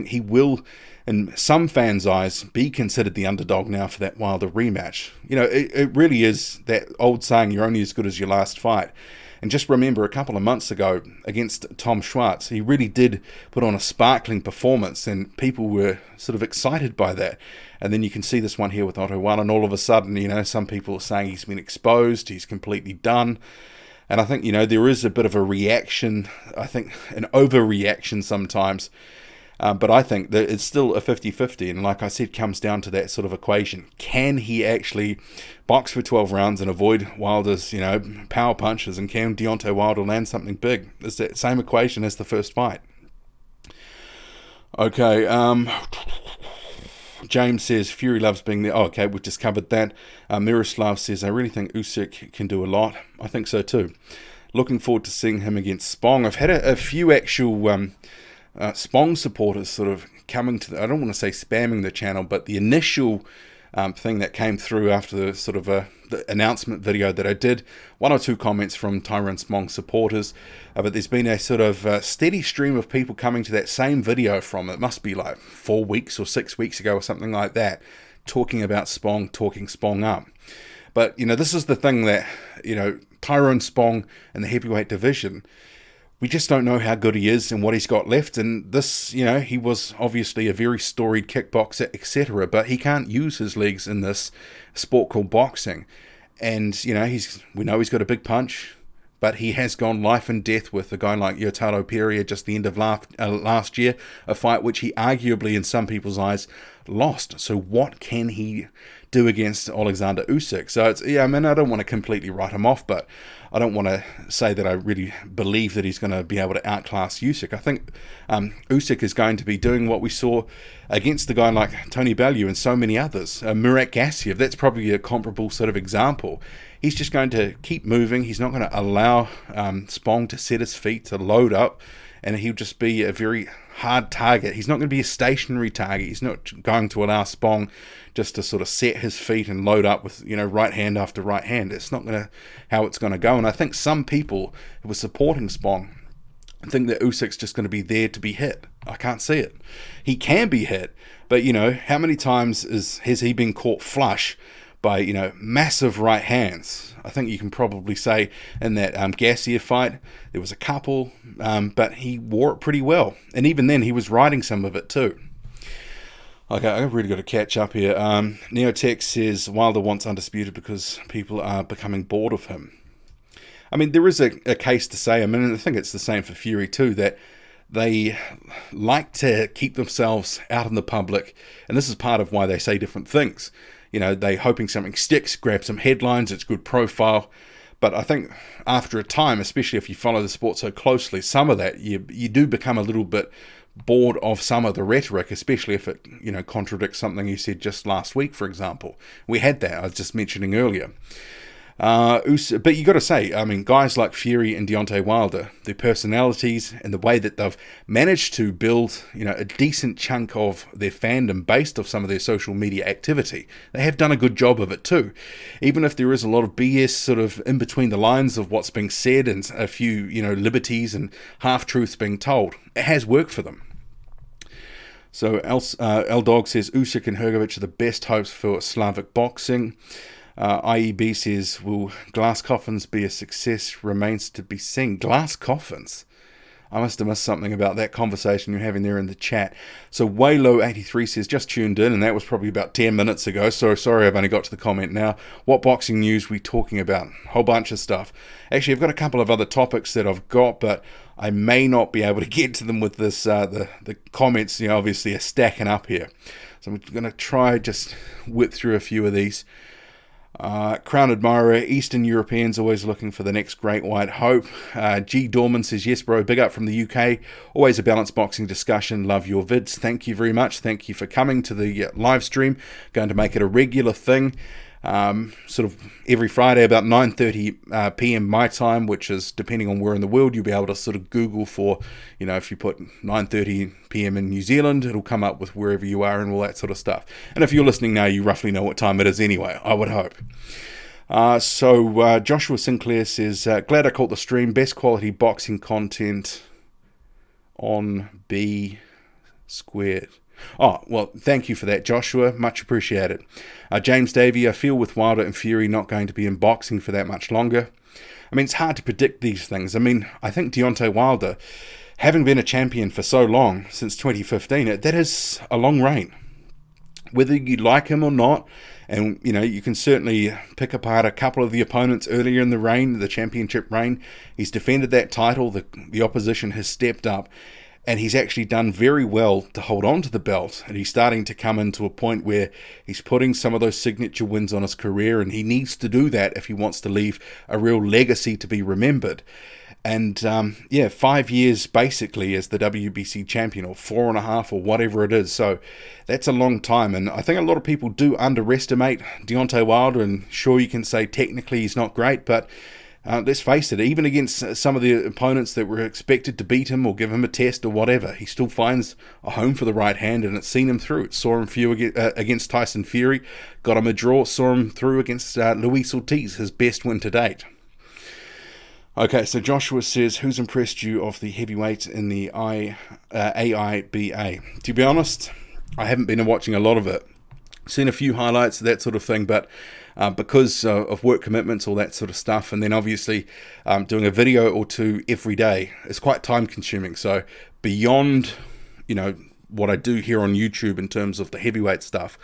he will, in some fans' eyes, be considered the underdog now for that Wilder rematch. It really is that old saying, you're only as good as your last fight. And just remember, a couple of months ago against Tom Schwartz, he really did put on a sparkling performance, and people were sort of excited by that. And then you can see this one here with Otto One, and all of a sudden, some people are saying he's been exposed, he's completely done. And I think, there is a bit of a reaction, I think an overreaction sometimes. But I think that it's still a 50-50, and like I said, comes down to that sort of equation. Can he actually box for 12 rounds and avoid Wilder's, power punches, and can Deontay Wilder land something big? It's that same equation as the first fight. Okay, James says, Fury loves being there. Oh, okay, we've just covered that. Miroslav says, I really think Usyk can do a lot. I think so too. Looking forward to seeing him against Spong. I've had a few actual Spong supporters sort of coming to, I don't want to say spamming the channel, but the initial thing that came through after the sort of the announcement video that I did, 1 or 2 comments from Tyrone Spong supporters, but there's been a sort of steady stream of people coming to that same video from, it must be like 4 weeks or 6 weeks ago or something like that, talking about Spong, talking Spong up. But, this is the thing that, Tyrone Spong in the heavyweight division, we just don't know how good he is and what he's got left. And this, he was obviously a very storied kickboxer, etc. But he can't use his legs in this sport called boxing. And, we know he's got a big punch, but he has gone life and death with a guy like Yotaro Pereira just the end of last year, a fight which he arguably, in some people's eyes, lost. So what can he do against Alexander Usyk? So it's, I don't want to completely write him off, but I don't want to say that I really believe that he's going to be able to outclass Usyk. I think Usyk is going to be doing what we saw against a guy like Tony Bellew and so many others. Murat Gassiev, that's probably a comparable sort of example. He's just going to keep moving. He's not going to allow Spong to set his feet, to load up, and he'll just be a very hard target. He's not going to be a stationary target. He's not going to allow Spong just to sort of set his feet and load up with, right hand after right hand. It's not going to how it's going to go. And I think some people who were supporting Spong think that Usyk's just going to be there to be hit. I can't see it. He can be hit, but how many times has he been caught flush by, massive right hands. I think you can probably say in that Gassier fight, there was a couple, but he wore it pretty well. And even then, he was riding some of it too. Okay, I've really got to catch up here. Neotech says Wilder wants undisputed because people are becoming bored of him. I mean, there is a case to say, I think it's the same for Fury too, that they like to keep themselves out in the public, and this is part of why they say different things. They're hoping something sticks, grab some headlines, it's good profile. But I think after a time, especially if you follow the sport so closely, some of that, you do become a little bit bored of some of the rhetoric, especially if it, contradicts something you said just last week, for example. We had that, I was just mentioning earlier. But you got to say, guys like Fury and Deontay Wilder, their personalities and the way that they've managed to build, a decent chunk of their fandom based off some of their social media activity, they have done a good job of it too. Even if there is a lot of BS sort of in between the lines of what's being said and a few, liberties and half-truths being told, it has worked for them. So L-Dog says Usyk and Hrgovic are the best hopes for Slavic boxing. IEB says, will glass coffins be a success? Remains to be seen. Glass coffins? I must have missed something about that conversation you're having there in the chat. So Waylo83 says, just tuned in, and that was probably about 10 minutes ago, so sorry I've only got to the comment now. What boxing news we talking about? A whole bunch of stuff. Actually, I've got a couple of other topics that I've got, but I may not be able to get to them with this. The comments, obviously are stacking up here. So I'm going to try just whip through a few of these. Crown Admirer, Eastern Europeans always looking for the next great white hope. G. Dorman says, yes bro, big up from the UK, always a balanced boxing discussion, love your vids. Thank you very much, thank you for coming to the live stream, going to make it a regular thing. Sort of every Friday about 9:30 p.m. my time, which is depending on where in the world, you'll be able to sort of Google for, if you put 9:30 p.m. in New Zealand, it'll come up with wherever you are and all that sort of stuff. And if you're listening now, you roughly know what time it is anyway, I would hope. So Joshua Sinclair says, glad I caught the stream, best quality boxing content on B squared. Oh, well, thank you for that, Joshua. Much appreciated. James Davey, I feel with Wilder and Fury not going to be in boxing for that much longer. It's hard to predict these things. I think Deontay Wilder, having been a champion for so long, since 2015, that is a long reign. Whether you like him or not, and, you can certainly pick apart a couple of the opponents earlier in the reign, the championship reign. He's defended that title. The opposition has stepped up. And he's actually done very well to hold on to the belt. And he's starting to come into a point where he's putting some of those signature wins on his career. And he needs to do that if he wants to leave a real legacy to be remembered. And 5 years basically as the WBC champion, or 4.5 or whatever it is. So that's a long time. And I think a lot of people do underestimate Deontay Wilder. And sure, you can say technically he's not great, but let's face it, even against some of the opponents that were expected to beat him or give him a test or whatever, he still finds a home for the right hand, and it's seen him through. It saw him through against Tyson Fury, got him a draw, saw him through against Luis Ortiz, his best win to date. Okay, so Joshua says, who's impressed you of the heavyweight in the AIBA? To be honest, I haven't been watching a lot of it. Seen a few highlights, that sort of thing, but because of work commitments, all that sort of stuff, and then obviously doing a video or two every day, it's quite time consuming. So beyond, what I do here on YouTube in terms of the heavyweight stuff,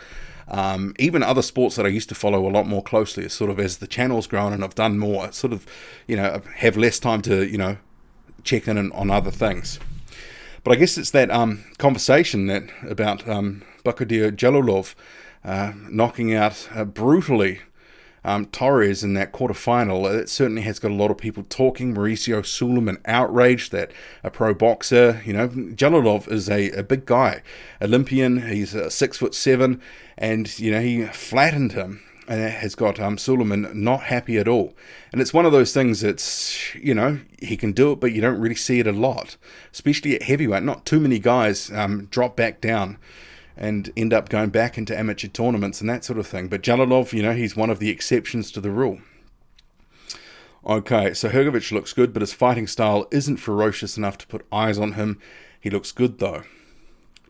even other sports that I used to follow a lot more closely, sort of as the channel's grown and I've done more, sort of, have less time to, check in on other things. But I guess it's that conversation about Bakhtiar Jalolov knocking out brutally Torres in that quarterfinal. It certainly has got a lot of people talking. Mauricio Suleiman outraged that a pro boxer. Jalolov is a big guy, Olympian. He's 6'7", and he flattened him. And it has got Suleiman not happy at all. And it's one of those things that's, he can do it, but you don't really see it a lot. Especially at heavyweight. Not too many guys drop back down and end up going back into amateur tournaments and that sort of thing. But Jalolov, he's one of the exceptions to the rule. Okay, so Hrgovic looks good, but his fighting style isn't ferocious enough to put eyes on him. He looks good, though.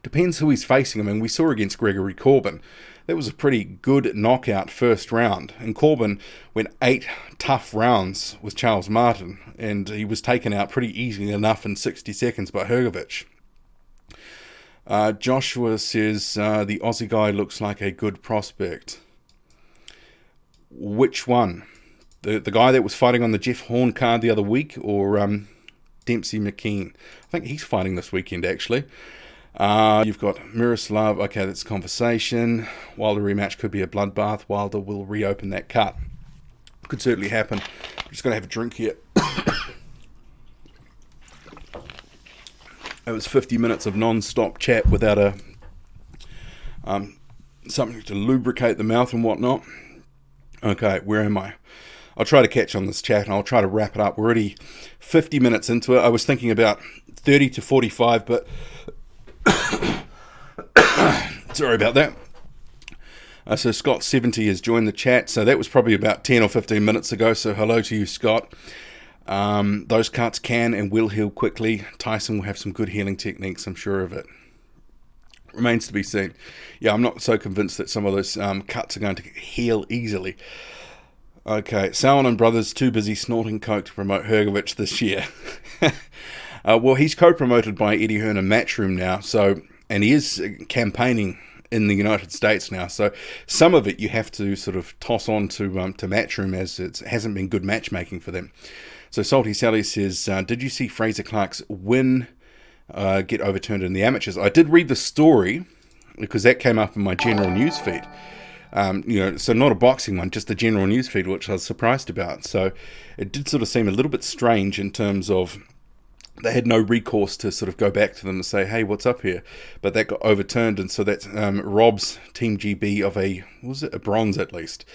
Depends who he's facing. I mean, we saw against Gregory Corbin. That was a pretty good knockout first round. And Corbin went 8 tough rounds with Charles Martin, and he was taken out pretty easily enough in 60 seconds by Hrgovic. Joshua says, the Aussie guy looks like a good prospect. Which one? The guy that was fighting on the Jeff Horn card the other week, or Dempsey McKean? I think he's fighting this weekend, actually. You've got Miroslav. Okay, that's conversation. Wilder rematch could be a bloodbath. Wilder will reopen that cut. Could certainly happen. I'm just going to have a drink here. It was 50 minutes of non-stop chat without a something to lubricate the mouth and whatnot. Okay, where am I? I'll try to catch on this chat and I'll try to wrap it up. We're already 50 minutes into it. I was thinking about 30 to 45, but sorry about that. So Scott70 has joined the chat. So that was probably about 10 or 15 minutes ago. So hello to you, Scott. Those cuts can and will heal quickly. Tyson will have some good healing techniques, I'm sure of it. Remains to be seen. Yeah, I'm not so convinced that some of those cuts are going to heal easily. Okay, Salmon and Brothers too busy snorting coke to promote Hrgovic this year. Well, he's co-promoted by Eddie Hearn and Matchroom now, and he is campaigning in the United States now. So some of it you have to sort of toss on to Matchroom, as it hasn't been good matchmaking for them. So Salty Sally says, did you see Fraser Clark's win get overturned in the amateurs? I did read the story because that came up in my general news feed. So not a boxing one, just the general news feed, which I was surprised about. So it did sort of seem a little bit strange in terms of they had no recourse to sort of go back to them and say, hey, what's up here? But that got overturned, and so that robs Team GB of a bronze at least.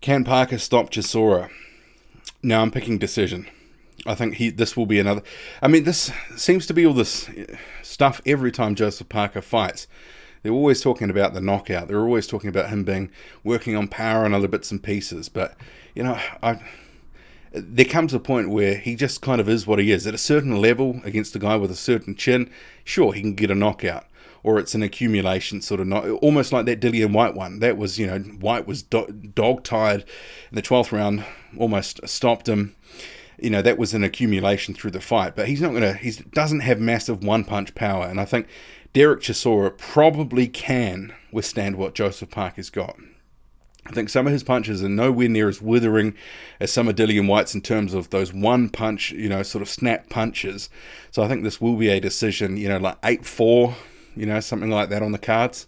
Can Parker stop Chisora? No, I'm picking decision. I think this will be another. I mean, this seems to be all this stuff every time Joseph Parker fights. They're always talking about the knockout. They're always talking about him working on power and other bits and pieces. But, there comes a point where he just kind of is what he is. At a certain level, against a guy with a certain chin, sure, he can get a knockout. Or it's an accumulation sort of almost like that Dillian White one. That was, White was dog-tired in the 12th round, almost stopped him. That was an accumulation through the fight. But he doesn't have massive one-punch power. And I think Derek Chisora probably can withstand what Joseph Parker's got. I think some of his punches are nowhere near as withering as some of Dillian White's in terms of those one-punch, sort of snap punches. So I think this will be a decision, like 8-4, something like that on the cards.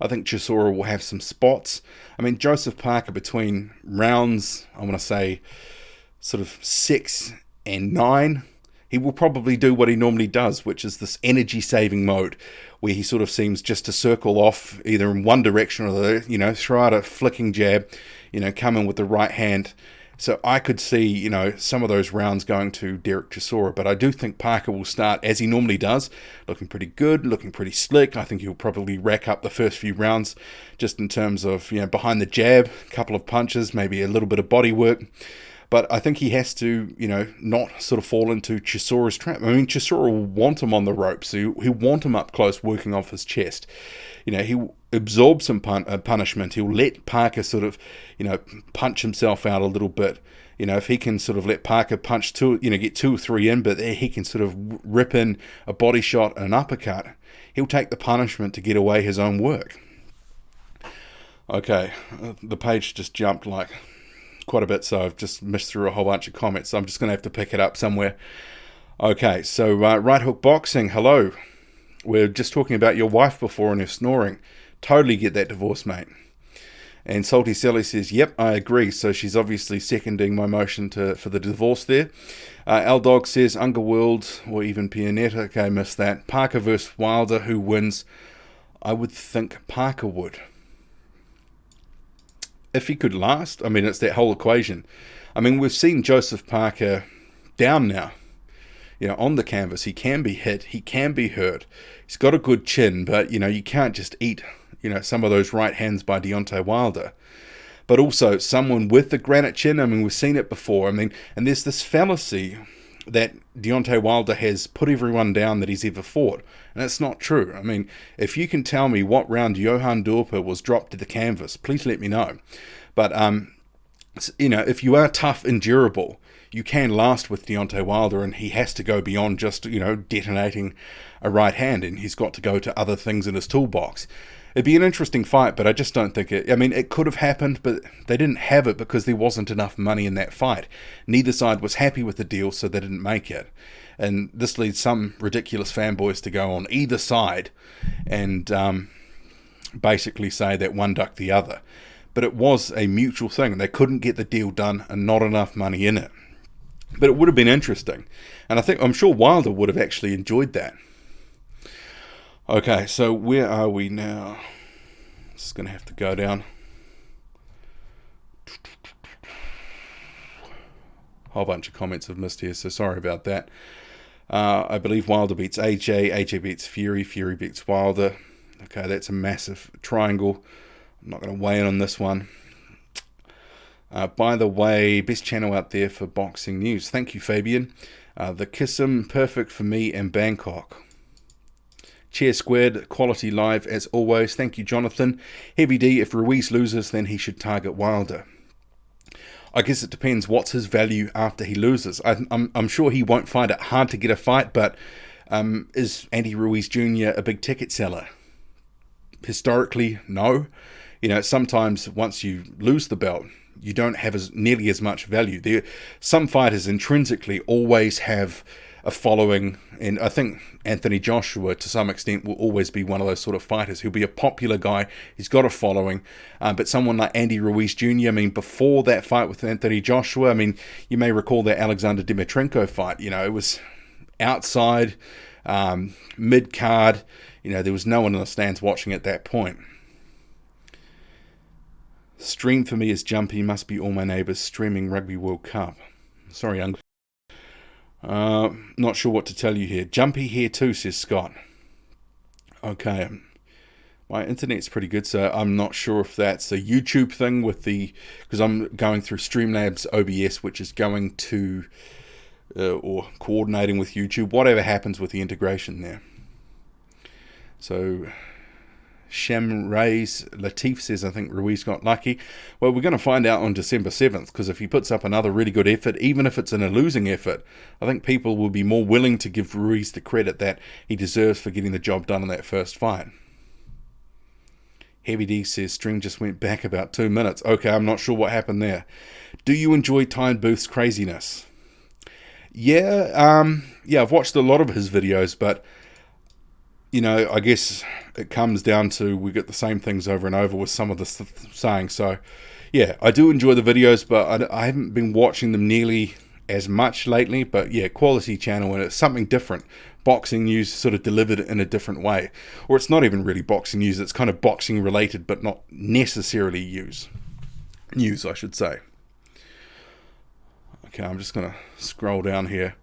I think Chisora will have some spots. I mean, Joseph Parker between rounds, I want to say, sort of 6 and 9, he will probably do what he normally does, which is this energy-saving mode, where he sort of seems just to circle off either in one direction or the other, throw out a flicking jab, come in with the right hand. So I could see, some of those rounds going to Derek Chisora, but I do think Parker will start as he normally does, looking pretty good, looking pretty slick. I think he'll probably rack up the first few rounds just in terms of, behind the jab, a couple of punches, maybe a little bit of body work. But I think he has to, not sort of fall into Chisora's trap. I mean, Chisora will want him on the ropes. He'll want him up close working off his chest. He'll absorb some punishment. He'll let Parker sort of, punch himself out a little bit. If he can sort of let Parker punch get 2 or 3 in, but he can sort of rip in a body shot and an uppercut, he'll take the punishment to get away his own work. Okay, the page just jumped like quite a bit, so I've just missed through a whole bunch of comments, so I'm just going to have to pick it up somewhere. Okay, so Right Hook Boxing, hello. We're just talking about your wife before and her snoring. Totally get that divorce, mate. And Salty Sally says, yep, I agree, so she's obviously seconding my motion for the divorce there. L-Dog says, Underworld, or even Pianetta, okay, missed that. Parker versus Wilder, who wins? I would think Parker would. If he could last, I mean, it's that whole equation. I mean, we've seen Joseph Parker down now, on the canvas. He can be hit, he can be hurt. He's got a good chin, but, you can't just eat, some of those right hands by Deontay Wilder. But also someone with the granite chin, I mean, we've seen it before. I mean, and there's this fallacy that Deontay Wilder has put everyone down that he's ever fought. And that's not true. I mean, if you can tell me what round Johan Dorper was dropped to the canvas, please let me know. But, you know, if you are tough and durable, you can last with Deontay Wilder, and he has to go beyond just, you know, detonating a right hand, and he's got to go to other things in his toolbox. It'd be an interesting fight, but I just don't think it... I mean, it could have happened, but they didn't have it because there wasn't enough money in that fight. Neither side was happy with the deal, so they didn't make it. And this leads some ridiculous fanboys to go on either side and basically say that one ducked the other. But it was a mutual thing. They couldn't get the deal done and not enough money in it. But it would have been interesting. And I'm sure Wilder would have actually enjoyed that. Okay, so where are we now? This is going to have to go down. Whole bunch of comments I've missed here, so sorry about that. I believe Wilder beats AJ. AJ beats Fury. Fury beats Wilder. Okay, that's a massive triangle. I'm not going to weigh in on this one. By the way, best channel out there for boxing news. Thank you, Fabian. The Kissim, perfect for me and Bangkok. Chair Squared, quality live as always. Thank you, Jonathan. Heavy D, if Ruiz loses, then he should target Wilder. I guess it depends what's his value after he loses. I'm sure he won't find it hard to get a fight, but is Andy Ruiz Jr. a big ticket seller? Historically, no. You know, sometimes once you lose the belt, you don't have nearly as much value. Some fighters intrinsically always have a following, and I think Anthony Joshua to some extent will always be one of those sort of fighters. He'll be a popular guy, he's got a following, but someone like Andy Ruiz Jr., I mean, before that fight with Anthony Joshua, I mean, you may recall that Alexander Dimitrenko fight, you know, it was outside, mid-card, you know, there was no one in the stands watching at that point. Stream for me is jumpy, must be all my neighbours streaming Rugby World Cup. Sorry, young. Not sure what to tell you here. Jumpy here too, says Scott. Okay. My internet's pretty good, so I'm not sure if that's a YouTube thing with the... Because I'm going through Streamlabs OBS, which is going to... or coordinating with YouTube. Whatever happens with the integration there. So... Shem Rays Latif says, I think Ruiz got lucky. Well, we're going to find out on December 7th, because if he puts up another really good effort, even if it's in a losing effort, I think people will be more willing to give Ruiz the credit that he deserves for getting the job done in that first fight. Heavy D says, stream just went back about 2 minutes. Okay, I'm not sure what happened there. Do you enjoy Tyne Booth's craziness? Yeah, I've watched a lot of his videos, but you know, I guess it comes down to we get the same things over and over with some of the saying. So, yeah, I do enjoy the videos, but I haven't been watching them nearly as much lately. But, yeah, quality channel, and it's something different. Boxing news sort of delivered in a different way. Or it's not even really boxing news. It's kind of boxing related, but not necessarily news, I should say. Okay, I'm just going to scroll down here.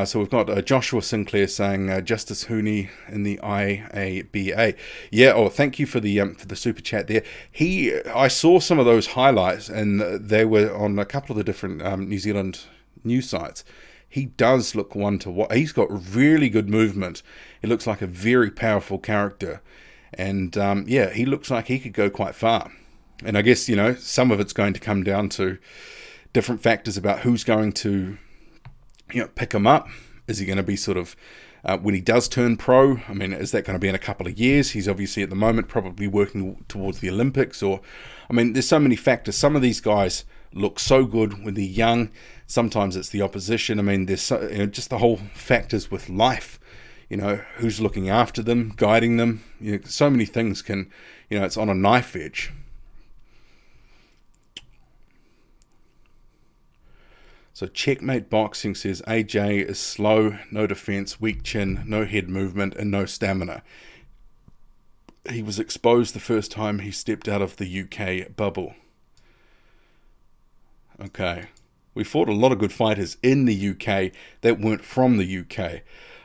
So we've got Joshua Sinclair saying Justice Hooney in the IABA. Yeah, oh, thank you for the super chat there. I saw some of those highlights, and they were on a couple of the different New Zealand news sites. He does look one to watch. He's got really good movement. He looks like a very powerful character, and yeah, he looks like he could go quite far. And I guess, you know, some of it's going to come down to different factors about who's going to, you know, pick him up. Is he going to be sort of, when he does turn pro, I mean, is that going to be in a couple of years? He's obviously at the moment probably working towards the Olympics, or, I mean, there's so many factors. Some of these guys look so good when they're young. Sometimes it's the opposition. I mean, there's so, you know, just the whole factors with life, you know, who's looking after them, guiding them. You know, so many things can, you know, it's on a knife edge. So Checkmate Boxing says AJ is slow, no defense, weak chin, no head movement, and no stamina. He was exposed the first time he stepped out of the UK bubble. Okay. We fought a lot of good fighters in the UK that weren't from the UK.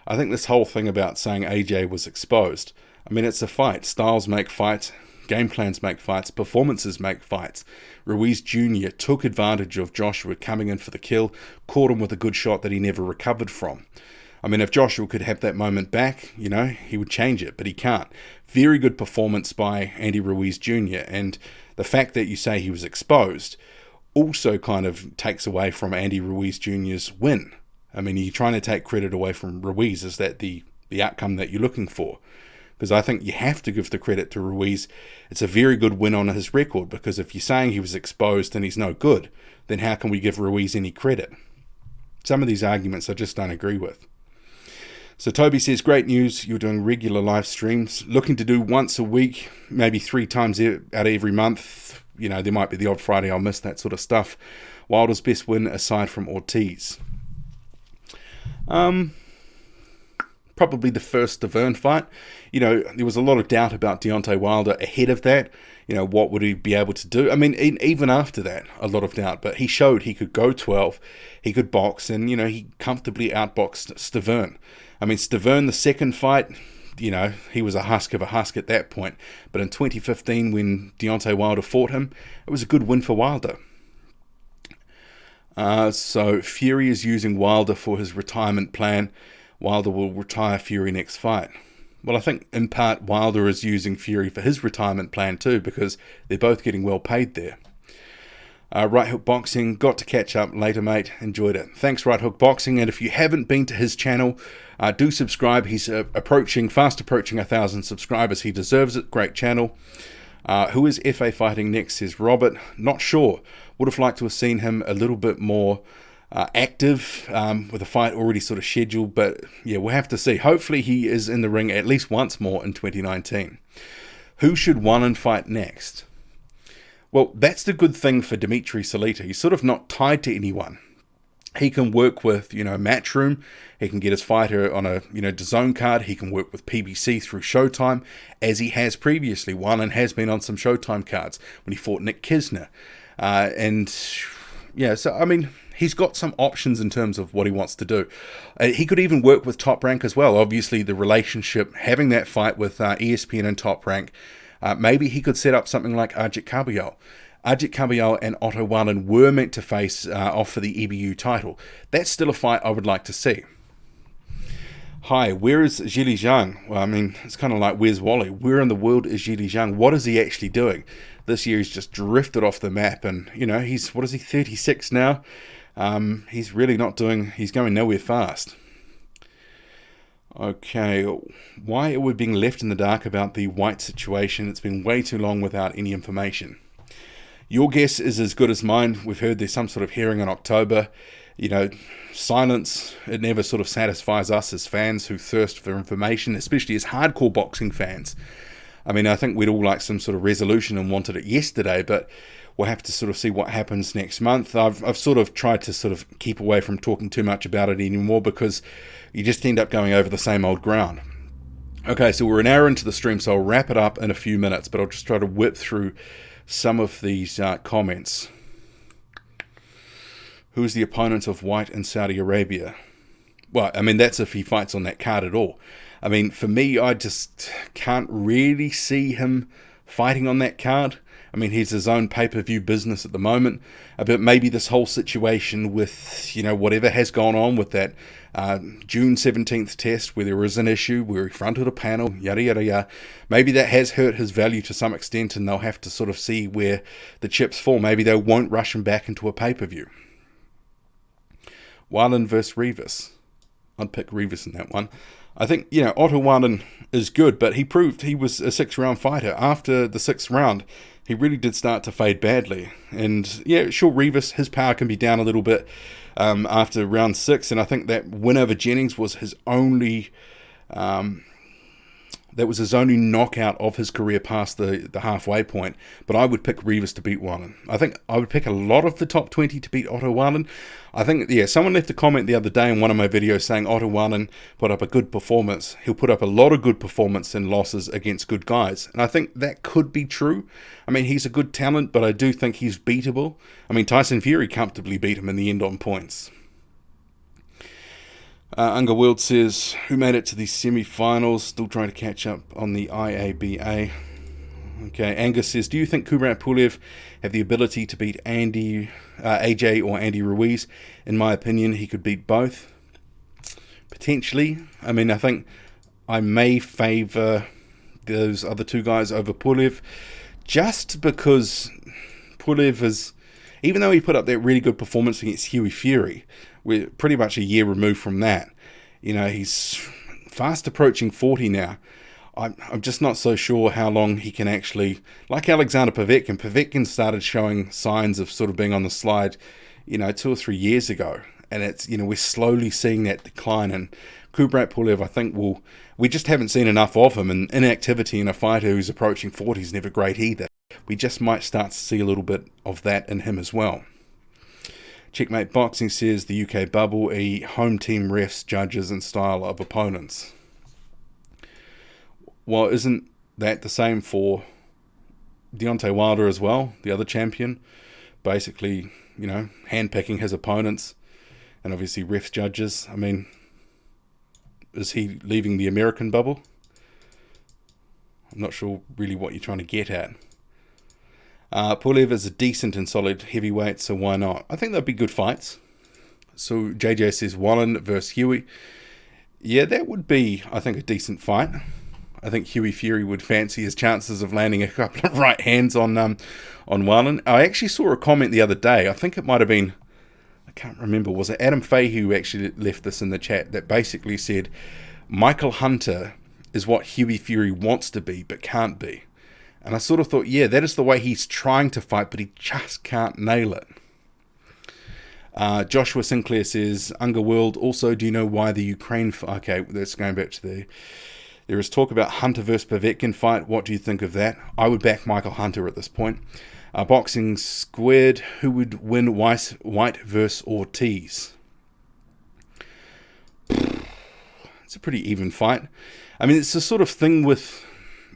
I think this whole thing about saying AJ was exposed, I mean, it's a fight. Styles make fights. Game plans make fights. Performances make fights. Ruiz Jr. took advantage of Joshua coming in for the kill, caught him with a good shot that he never recovered from. I mean, if Joshua could have that moment back, he would change it, but he can't. Very good performance by Andy Ruiz Jr. And the fact that you say he was exposed also kind of takes away from Andy Ruiz Jr.'s win. I mean, you're trying to take credit away from Ruiz. Is that the outcome that you're looking for? Because I think you have to give the credit to Ruiz. It's a very good win on his record, because if you're saying he was exposed and he's no good, then how can we give Ruiz any credit? Some of these arguments I just don't agree with. So Toby says, great news, you're doing regular live streams. Looking to do once a week, maybe 3 times out of every month. There might be the odd Friday I'll miss, that sort of stuff. Wilder's best win aside from Ortiz. Probably the first Tyrone fight. There was a lot of doubt about Deontay Wilder ahead of that. What would he be able to do? I mean, even after that, a lot of doubt. But he showed he could go 12, he could box, and, he comfortably outboxed Tyrone. I mean, Tyrone, the second fight, he was a husk of a husk at that point. But in 2015, when Deontay Wilder fought him, it was a good win for Wilder. So Fury is using Wilder for his retirement plan. Wilder will retire Fury next fight. Well, I think in part Wilder is using Fury for his retirement plan too, because they're both getting well paid there. Right Hook Boxing, got to catch up later, mate. Enjoyed it. Thanks, Right Hook Boxing. And if you haven't been to his channel, do subscribe. He's fast approaching 1,000 subscribers. He deserves it. Great channel. Who is FA fighting next, says Robert. Not sure. Would have liked to have seen him a little bit more active with a fight already sort of scheduled. But yeah, we'll have to see. Hopefully he is in the ring at least once more in 2019. Who should Wallin fight next? Well, that's the good thing for Dimitri Salita. He's sort of not tied to anyone. He can work with, Matchroom. He can get his fighter on a, DAZN card. He can work with PBC through Showtime, as he has previously. Wallin has been on some Showtime cards when he fought Nick Kisner. So, I mean, he's got some options in terms of what he wants to do. He could even work with Top Rank as well. Obviously, the relationship, having that fight with ESPN and Top Rank, maybe he could set up something like Ajit Caballal. Ajit Caballal and Otto Wallin were meant to face off for the EBU title. That's still a fight I would like to see. Hi, where is Zhili Zhang? Well, I mean, it's kind of like, where's Wally? Where in the world is Zhili Zhang? What is he actually doing? This year he's just drifted off the map, and, he's, 36 now? He's really not doing, he's going nowhere fast. Okay, why are we being left in the dark about the White situation? It's been way too long without any information. Your guess is as good as mine. We've heard there's some sort of hearing in October. Silence, it never sort of satisfies us as fans who thirst for information, especially as hardcore boxing fans. I mean, I think we'd all like some sort of resolution and wanted it yesterday, but we'll have to sort of see what happens next month. I've sort of tried to sort of keep away from talking too much about it anymore, because you just end up going over the same old ground. Okay, so we're an hour into the stream, so I'll wrap it up in a few minutes, but I'll just try to whip through some of these comments. Who's the opponent of White in Saudi Arabia? Well, I mean, that's if he fights on that card at all. I mean, for me, I just can't really see him fighting on that card. I mean, he's his own pay-per-view business at the moment. But maybe this whole situation with, whatever has gone on with that June 17th test, where there was an issue, where he fronted a panel, yada, yada, yada. Maybe that has hurt his value to some extent, and they'll have to sort of see where the chips fall. Maybe they won't rush him back into a pay-per-view. Wallin versus Rivas. I'd pick Rivas in that one. I think, Otto Wallin is good, but he proved he was a 6-round fighter. After the 6th round, he really did start to fade badly. And, yeah, sure, Rivas, his power can be down a little bit after round 6, and I think that win over Jennings was his only... that was his only knockout of his career past the halfway point. But I would pick Rivas to beat Wallin. I think I would pick a lot of the top 20 to beat Otto Wallin. I think, someone left a comment the other day in one of my videos saying Otto Wallin put up a good performance. He'll put up a lot of good performance and losses against good guys. And I think that could be true. I mean, he's a good talent, but I do think he's beatable. I mean, Tyson Fury comfortably beat him in the end on points. Underworld says, who made it to the semi-finals? Still trying to catch up on the IABA. Okay, Angus says, do you think Kubrat Pulev have the ability to beat AJ or Andy Ruiz? In my opinion, he could beat both. Potentially. I mean, I think I may favour those other two guys over Pulev, just because Pulev is, even though he put up that really good performance against Hughie Fury, we're pretty much a year removed from that. You know, he's fast approaching 40 now. I'm just not so sure how long he can actually, like Alexander Povetkin. Povetkin started showing signs of sort of being on the slide, 2 or 3 years ago. And it's, we're slowly seeing that decline. And Kubrat Pulev, I think, we just haven't seen enough of him. And inactivity in a fighter who's approaching 40 is never great either. We just might start to see a little bit of that in him as well. Checkmate Boxing says the UK bubble, a home team refs, judges and style of opponents. Well, isn't that the same for Deontay Wilder as well, the other champion? Basically, handpicking his opponents and obviously refs, judges. I mean, is he leaving the American bubble? I'm not sure really what you're trying to get at. Pulev is a decent and solid heavyweight, so why not? I think they'd be good fights. So JJ says Wallen versus Hughie. Yeah, that would be, I think, a decent fight. I think Hughie Fury would fancy his chances of landing a couple of right hands on Wallen. I actually saw a comment the other day. I think it might have been, I can't remember, was it Adam Fahey who actually left this in the chat, that basically said Michael Hunter is what Hughie Fury wants to be but can't be. And I sort of thought, yeah, that is the way he's trying to fight, but he just can't nail it. Joshua Sinclair says, Underworld, also, do you know why the Ukraine... Okay, that's going back to the... There is talk about Hunter versus Povetkin fight. What do you think of that? I would back Michael Hunter at this point. Boxing Squared, who would win White versus Ortiz? It's a pretty even fight. I mean, it's the sort of thing with,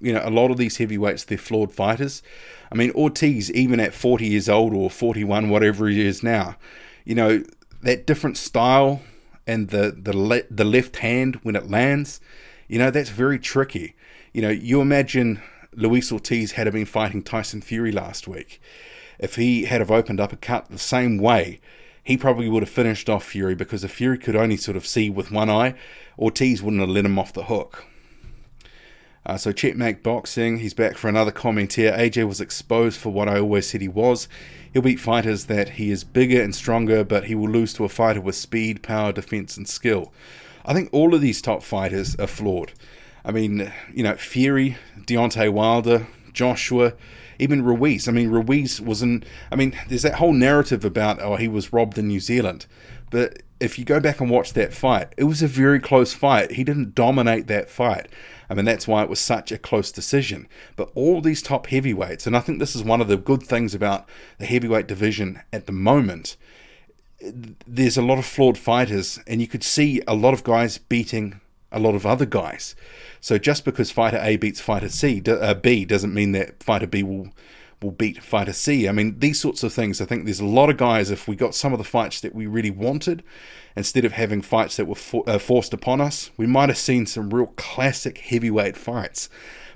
a lot of these heavyweights, they're flawed fighters. I mean, Ortiz, even at 40 years old or 41, whatever he is now, that different style and the left hand when it lands, that's very tricky. You imagine Luis Ortiz had been fighting Tyson Fury last week. If he had have opened up a cut the same way, he probably would have finished off Fury, because if Fury could only sort of see with one eye, Ortiz wouldn't have let him off the hook. So Checkmate Boxing, he's back for another comment here. AJ was exposed for what I always said he was. He'll beat fighters that he is bigger and stronger, but he will lose to a fighter with speed, power, defense, and skill. I think all of these top fighters are flawed. I mean, Fury, Deontay Wilder, Joshua, even Ruiz. I mean, Ruiz wasn't... I mean, there's that whole narrative about, he was robbed in New Zealand. But if you go back and watch that fight, it was a very close fight. He didn't dominate that fight. I mean, that's why it was such a close decision. But all these top heavyweights, and I think this is one of the good things about the heavyweight division at the moment, there's a lot of flawed fighters, and you could see a lot of guys beating a lot of other guys. So just because fighter A beats fighter B doesn't mean that fighter B will beat fighter C. I mean, these sorts of things, I think there's a lot of guys, if we got some of the fights that we really wanted, instead of having fights that were forced upon us, we might have seen some real classic heavyweight fights.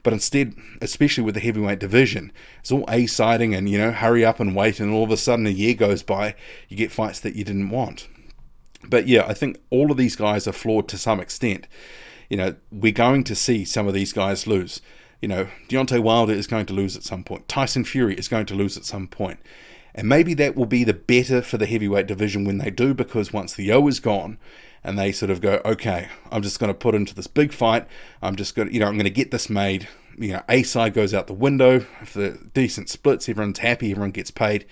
But instead, especially with the heavyweight division, it's all A-siding and, hurry up and wait, and all of a sudden a year goes by, you get fights that you didn't want. But yeah, I think all of these guys are flawed to some extent. We're going to see some of these guys lose. Deontay Wilder is going to lose at some point. Tyson Fury is going to lose at some point. And maybe that will be the better for the heavyweight division when they do, because once the O is gone, and they sort of go, okay, I'm just going to put into this big fight. I'm just going to, I'm going to get this made. A side goes out the window. If the decent splits, everyone's happy, everyone gets paid.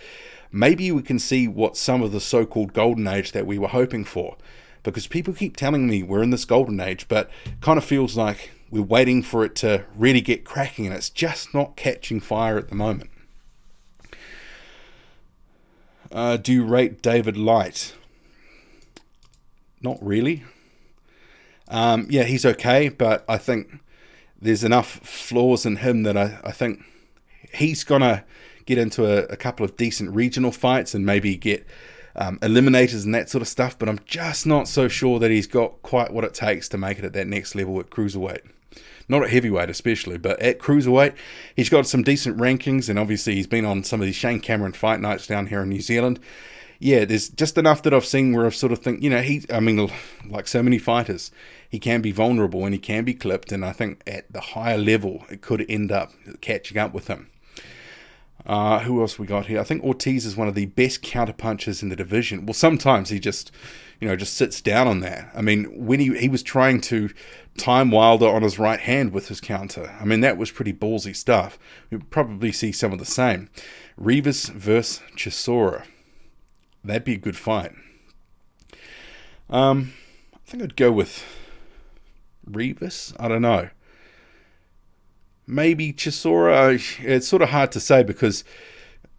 Maybe we can see what some of the so-called golden age that we were hoping for. Because people keep telling me we're in this golden age, but it kind of feels like we're waiting for it to really get cracking, and it's just not catching fire at the moment. Do you rate David Light? Not really. Yeah, he's okay, but I think there's enough flaws in him that I think he's going to get into a couple of decent regional fights and maybe get eliminators and that sort of stuff, but I'm just not so sure that he's got quite what it takes to make it at that next level at cruiserweight. Not at heavyweight especially, but at cruiserweight, he's got some decent rankings, and obviously he's been on some of these Shane Cameron fight nights down here in New Zealand. Yeah, there's just enough that I've seen where I've sort of think, like so many fighters, he can be vulnerable and he can be clipped, and I think at the higher level, it could end up catching up with him. Who else we got here? I think Ortiz is one of the best counterpunchers in the division. Well, sometimes he just sits down on that. I mean, when he was trying to time Wilder on his right hand with his counter, I mean, that was pretty ballsy stuff. We'll probably see some of the same. Ruiz versus Chisora. That'd be a good fight. I think I'd go with Ruiz. I don't know. Maybe Chisora. It's sort of hard to say because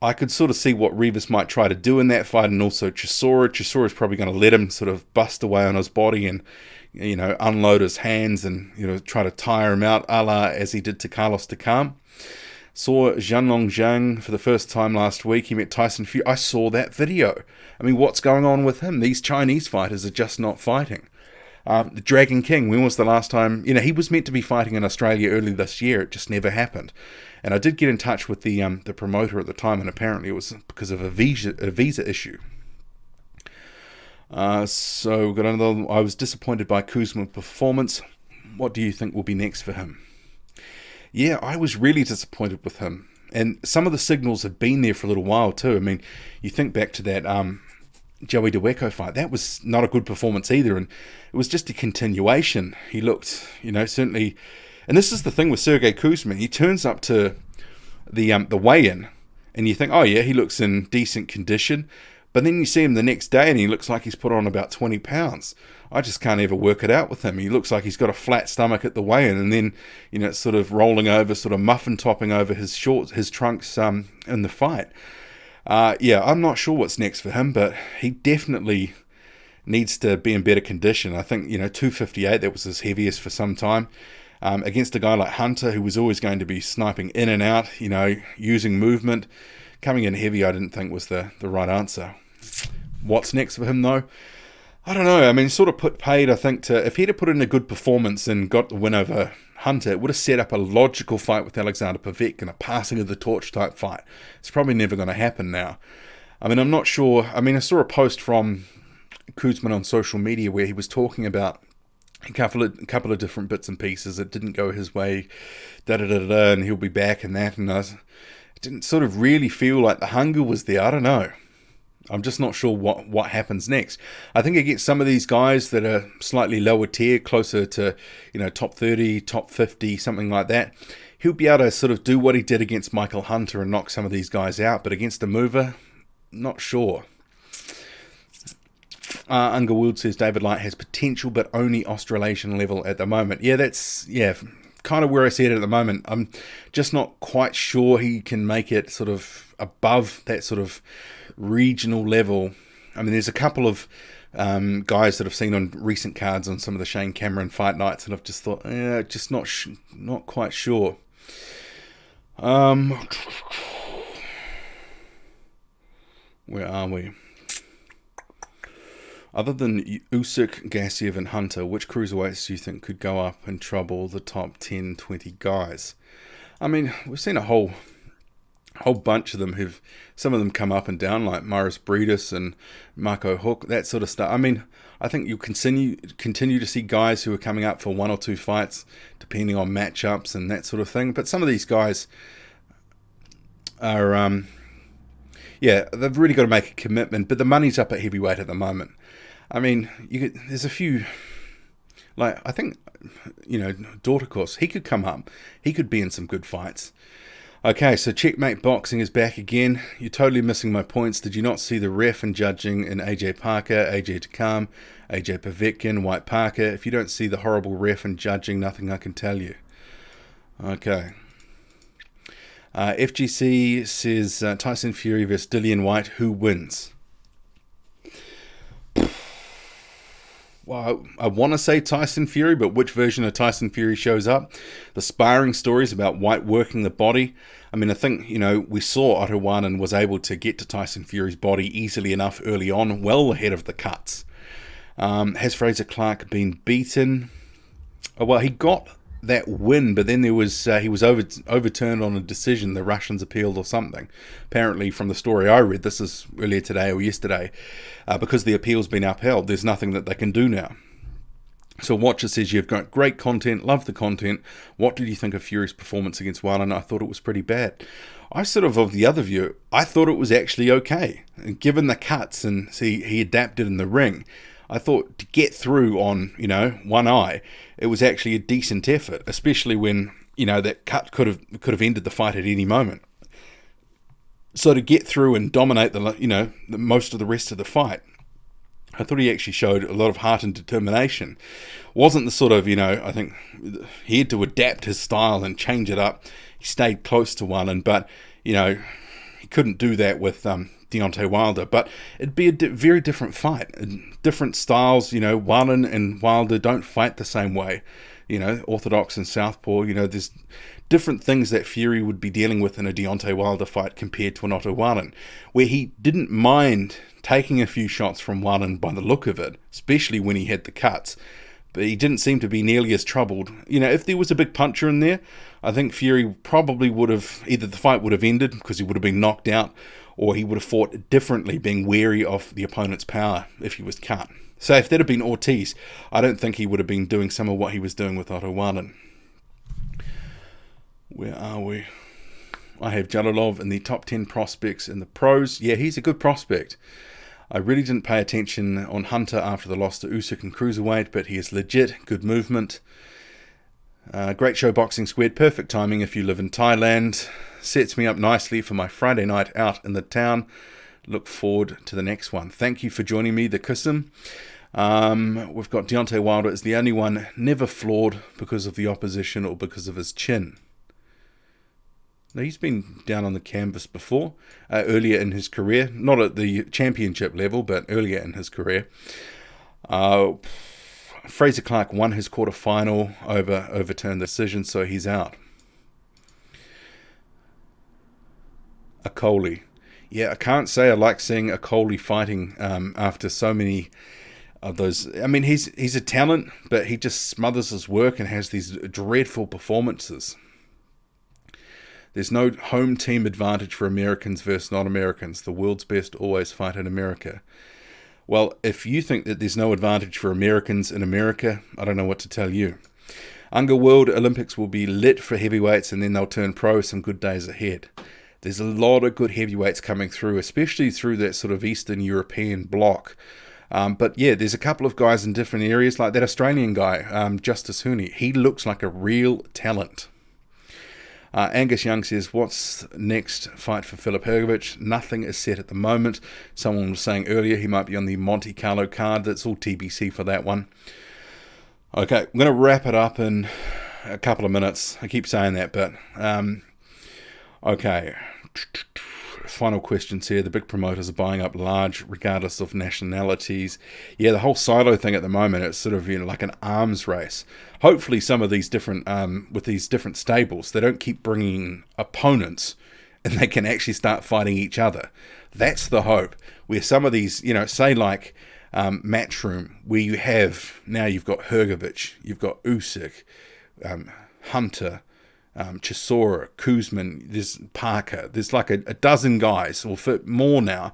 I could sort of see what Ruiz might try to do in that fight, and also Chisora. Chisora is probably going to let him sort of bust away on his body and, unload his hands and, try to tire him out, a la as he did to Carlos Takam. Saw Zhanlong Zhang for the first time last week. He met Tyson Fury. I saw that video. I mean, what's going on with him? These Chinese fighters are just not fighting. The Dragon King, when was the last time? He was meant to be fighting in Australia early this year. It just never happened. And I did get in touch with the promoter at the time, and apparently it was because of a visa issue. So we've got another. I was disappointed by Kuzma's performance. What do you think will be next for him? Yeah, I was really disappointed with him. And some of the signals have been there for a little while too. I mean, you think back to that Joey DeWeco fight. That was not a good performance either. And it was just a continuation. He looked, certainly... And this is the thing with Sergey Kuzma. He turns up to the weigh-in and you think, oh yeah, he looks in decent condition. But then you see him the next day and he looks like he's put on about 20 pounds. I just can't ever work it out with him. He looks like he's got a flat stomach at the weigh-in, and then, it's sort of rolling over, sort of muffin topping over his shorts, his trunks in the fight. I'm not sure what's next for him, but he definitely needs to be in better condition. I think, 258, that was his heaviest for some time. Against a guy like Hunter, who was always going to be sniping in and out, using movement. Coming in heavy, I didn't think was the right answer. What's next for him, though? I don't know. I mean, sort of paid, I think, if he'd have put in a good performance and got the win over Hunter, it would have set up a logical fight with Alexander Povetkin, a passing of the torch type fight. It's probably never going to happen now. I mean, I'm not sure. I mean, I saw a post from Kuzma on social media where he was talking about a couple of different bits and pieces. It didn't go his way, and he'll be back and that. And it didn't sort of really feel like the hunger was there. I don't know. I'm just not sure what happens next. I think against some of these guys that are slightly lower tier, closer to, top 30, top 50, something like that, he'll be able to sort of do what he did against Michael Hunter and knock some of these guys out. But against a mover, not sure. Underwood says David Light has potential, but only Australasian level at the moment. Yeah, that's kind of where I see it at the moment. I'm just not quite sure he can make it sort of above that sort of regional level. I mean, there's a couple of guys that I've seen on recent cards on some of the Shane Cameron fight nights, and I've just thought, just not quite sure. Where are we? Other than Usyk, Gassiev and Hunter, which cruiserweights do you think could go up and trouble the top 10, 20 guys? I mean, we've seen a whole bunch of them some of them come up and down, like Maurice Breedis and Marco Hook, that sort of stuff. I mean, I think you'll continue to see guys who are coming up for one or two fights, depending on matchups and that sort of thing. But some of these guys are, they've really got to make a commitment. But the money's up at heavyweight at the moment. I mean, there's a few, like, I think, Dorticos, he could come up. He could be in some good fights. Okay, so Checkmate Boxing is back again. You're totally missing my points. Did you not see the ref and judging in AJ Parker, AJ Takam, AJ Povetkin, White Parker? If you don't see the horrible ref and judging, nothing I can tell you. Okay. FGC says Tyson Fury versus Dillian White. Who wins? Well, I want to say Tyson Fury, but which version of Tyson Fury shows up? The sparring stories about White working the body. I mean, I think, we saw Otto Warren was able to get to Tyson Fury's body easily enough early on, well ahead of the cuts. Has Fraser Clarke been beaten? Oh, well, he got that win, but then he was overturned on a decision. The Russians appealed or something. Apparently, from the story I read, this is earlier today or yesterday, because the appeal's been upheld, there's nothing that they can do now. So Watcher says, you've got great content, love the content. What did you think of Fury's performance against Warren? I thought it was pretty bad. I sort of the other view, I thought it was actually okay. Given the cuts and he adapted in the ring, I thought to get through on, one eye, it was actually a decent effort, especially when, that cut could have ended the fight at any moment. So to get through and dominate the most of the rest of the fight, I thought he actually showed a lot of heart and determination. Wasn't the sort of, I think he had to adapt his style and change it up. He stayed close to one, but, he couldn't do that with Deontay Wilder, but it'd be a very different fight. Different styles, Warren and Wilder don't fight the same way. Orthodox and southpaw, there's different things that Fury would be dealing with in a Deontay Wilder fight compared to an Otto Warren, where he didn't mind taking a few shots from Warren by the look of it, especially when he had the cuts. But he didn't seem to be nearly as troubled. If there was a big puncher in there, I think Fury probably would have, either the fight would have ended because he would have been knocked out, or he would have fought differently, being wary of the opponent's power if he was cut. So if that had been Ortiz, I don't think he would have been doing some of what he was doing with Otto Warren. Where are we? I have Jalilov in the top 10 prospects in the pros. Yeah, he's a good prospect. I really didn't pay attention on Hunter after the loss to Usyk and Cruiserweight, but he is legit, good movement. Great show, Boxing Squared. Perfect timing if you live in Thailand. Sets me up nicely for my Friday night out in the town. Look forward to the next one. Thank you for joining me, the Kissim. We've got Deontay Wilder is the only one never flawed because of the opposition or because of his chin. Now, he's been down on the canvas before, earlier in his career. Not at the championship level, but earlier in his career. Fraser Clarke won his quarterfinal over overturned decision, so he's out. Akoli. Yeah, I can't say I like seeing Akoli fighting after so many of those. I mean, he's a talent, but he just smothers his work and has these dreadful performances. There's no home team advantage for Americans versus non-Americans. The world's best always fight in America. Well, if you think that there's no advantage for Americans in America, I don't know what to tell you. Unger World Olympics will be lit for heavyweights, and then they'll turn pro. Some good days ahead. There's a lot of good heavyweights coming through, especially through that sort of Eastern European bloc. But yeah, there's a couple of guys in different areas, like that Australian guy, Justice Hooney. He looks like a real talent. Angus Young says, what's next fight for Filip Hrgovic? Nothing is set at the moment. Someone was saying earlier he might be on the Monte Carlo card. That's all TBC for that one. Okay, I'm going to wrap it up in a couple of minutes. I keep saying that, but okay. Final questions here. The big promoters are buying up large regardless of nationalities. Yeah, the whole silo thing at the moment, it's sort of like an arms race. Hopefully some of these different, with these different stables, they don't keep bringing opponents and they can actually start fighting each other. That's the hope. Where some of these, say like Matchroom, where you've got Hrgovic, you've got Usyk, Hunter, Chisora, Kuzman, there's Parker, there's like a dozen guys, or more now.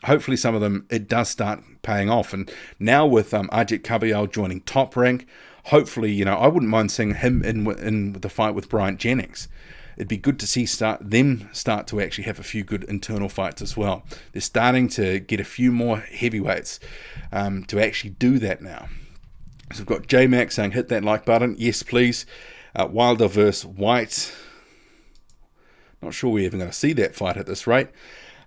Hopefully some of them, it does start paying off. And now with Ajit Kabayal joining Top Rank, hopefully, I wouldn't mind seeing him in the fight with Bryant Jennings. It'd be good to see them start to actually have a few good internal fights as well. They're starting to get a few more heavyweights to actually do that now. So we've got J-Mac saying, hit that like button. Yes, please. Wilder versus White. Not sure we're even going to see that fight at this rate.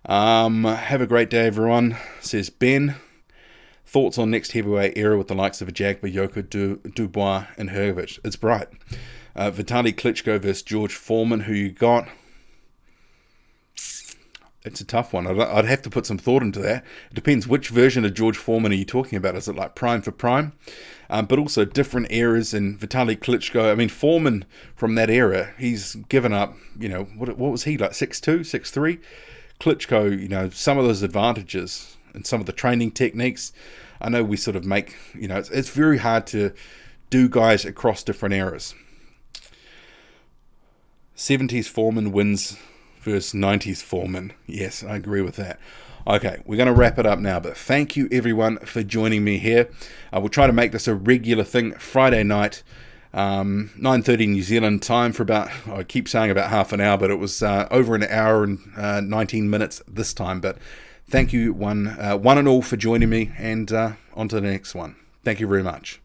Have a great day, everyone, says Ben. Thoughts on next heavyweight era with the likes of Ajagba, Yoko, Dubois, and Hrgovic? It's bright. Vitaly Klitschko versus George Foreman. Who you got? It's a tough one. I'd have to put some thought into that. It depends which version of George Foreman are you talking about. Is it like prime for prime? But also different eras, and Vitaly Klitschko. I mean, Foreman from that era, he's given up, what was he, like 6'2", 6'3"? Klitschko, some of those advantages and some of the training techniques, I know we sort of make, it's very hard to do guys across different eras. 70s Foreman wins versus 90s Foreman. Yes, I agree with that. Okay, we're going to wrap it up now, but thank you everyone for joining me here. We'll try to make this a regular thing Friday night, 9:30 New Zealand time for about, I keep saying about half an hour, but it was over an hour and 19 minutes this time. But thank you one and all for joining me, and on to the next one. Thank you very much.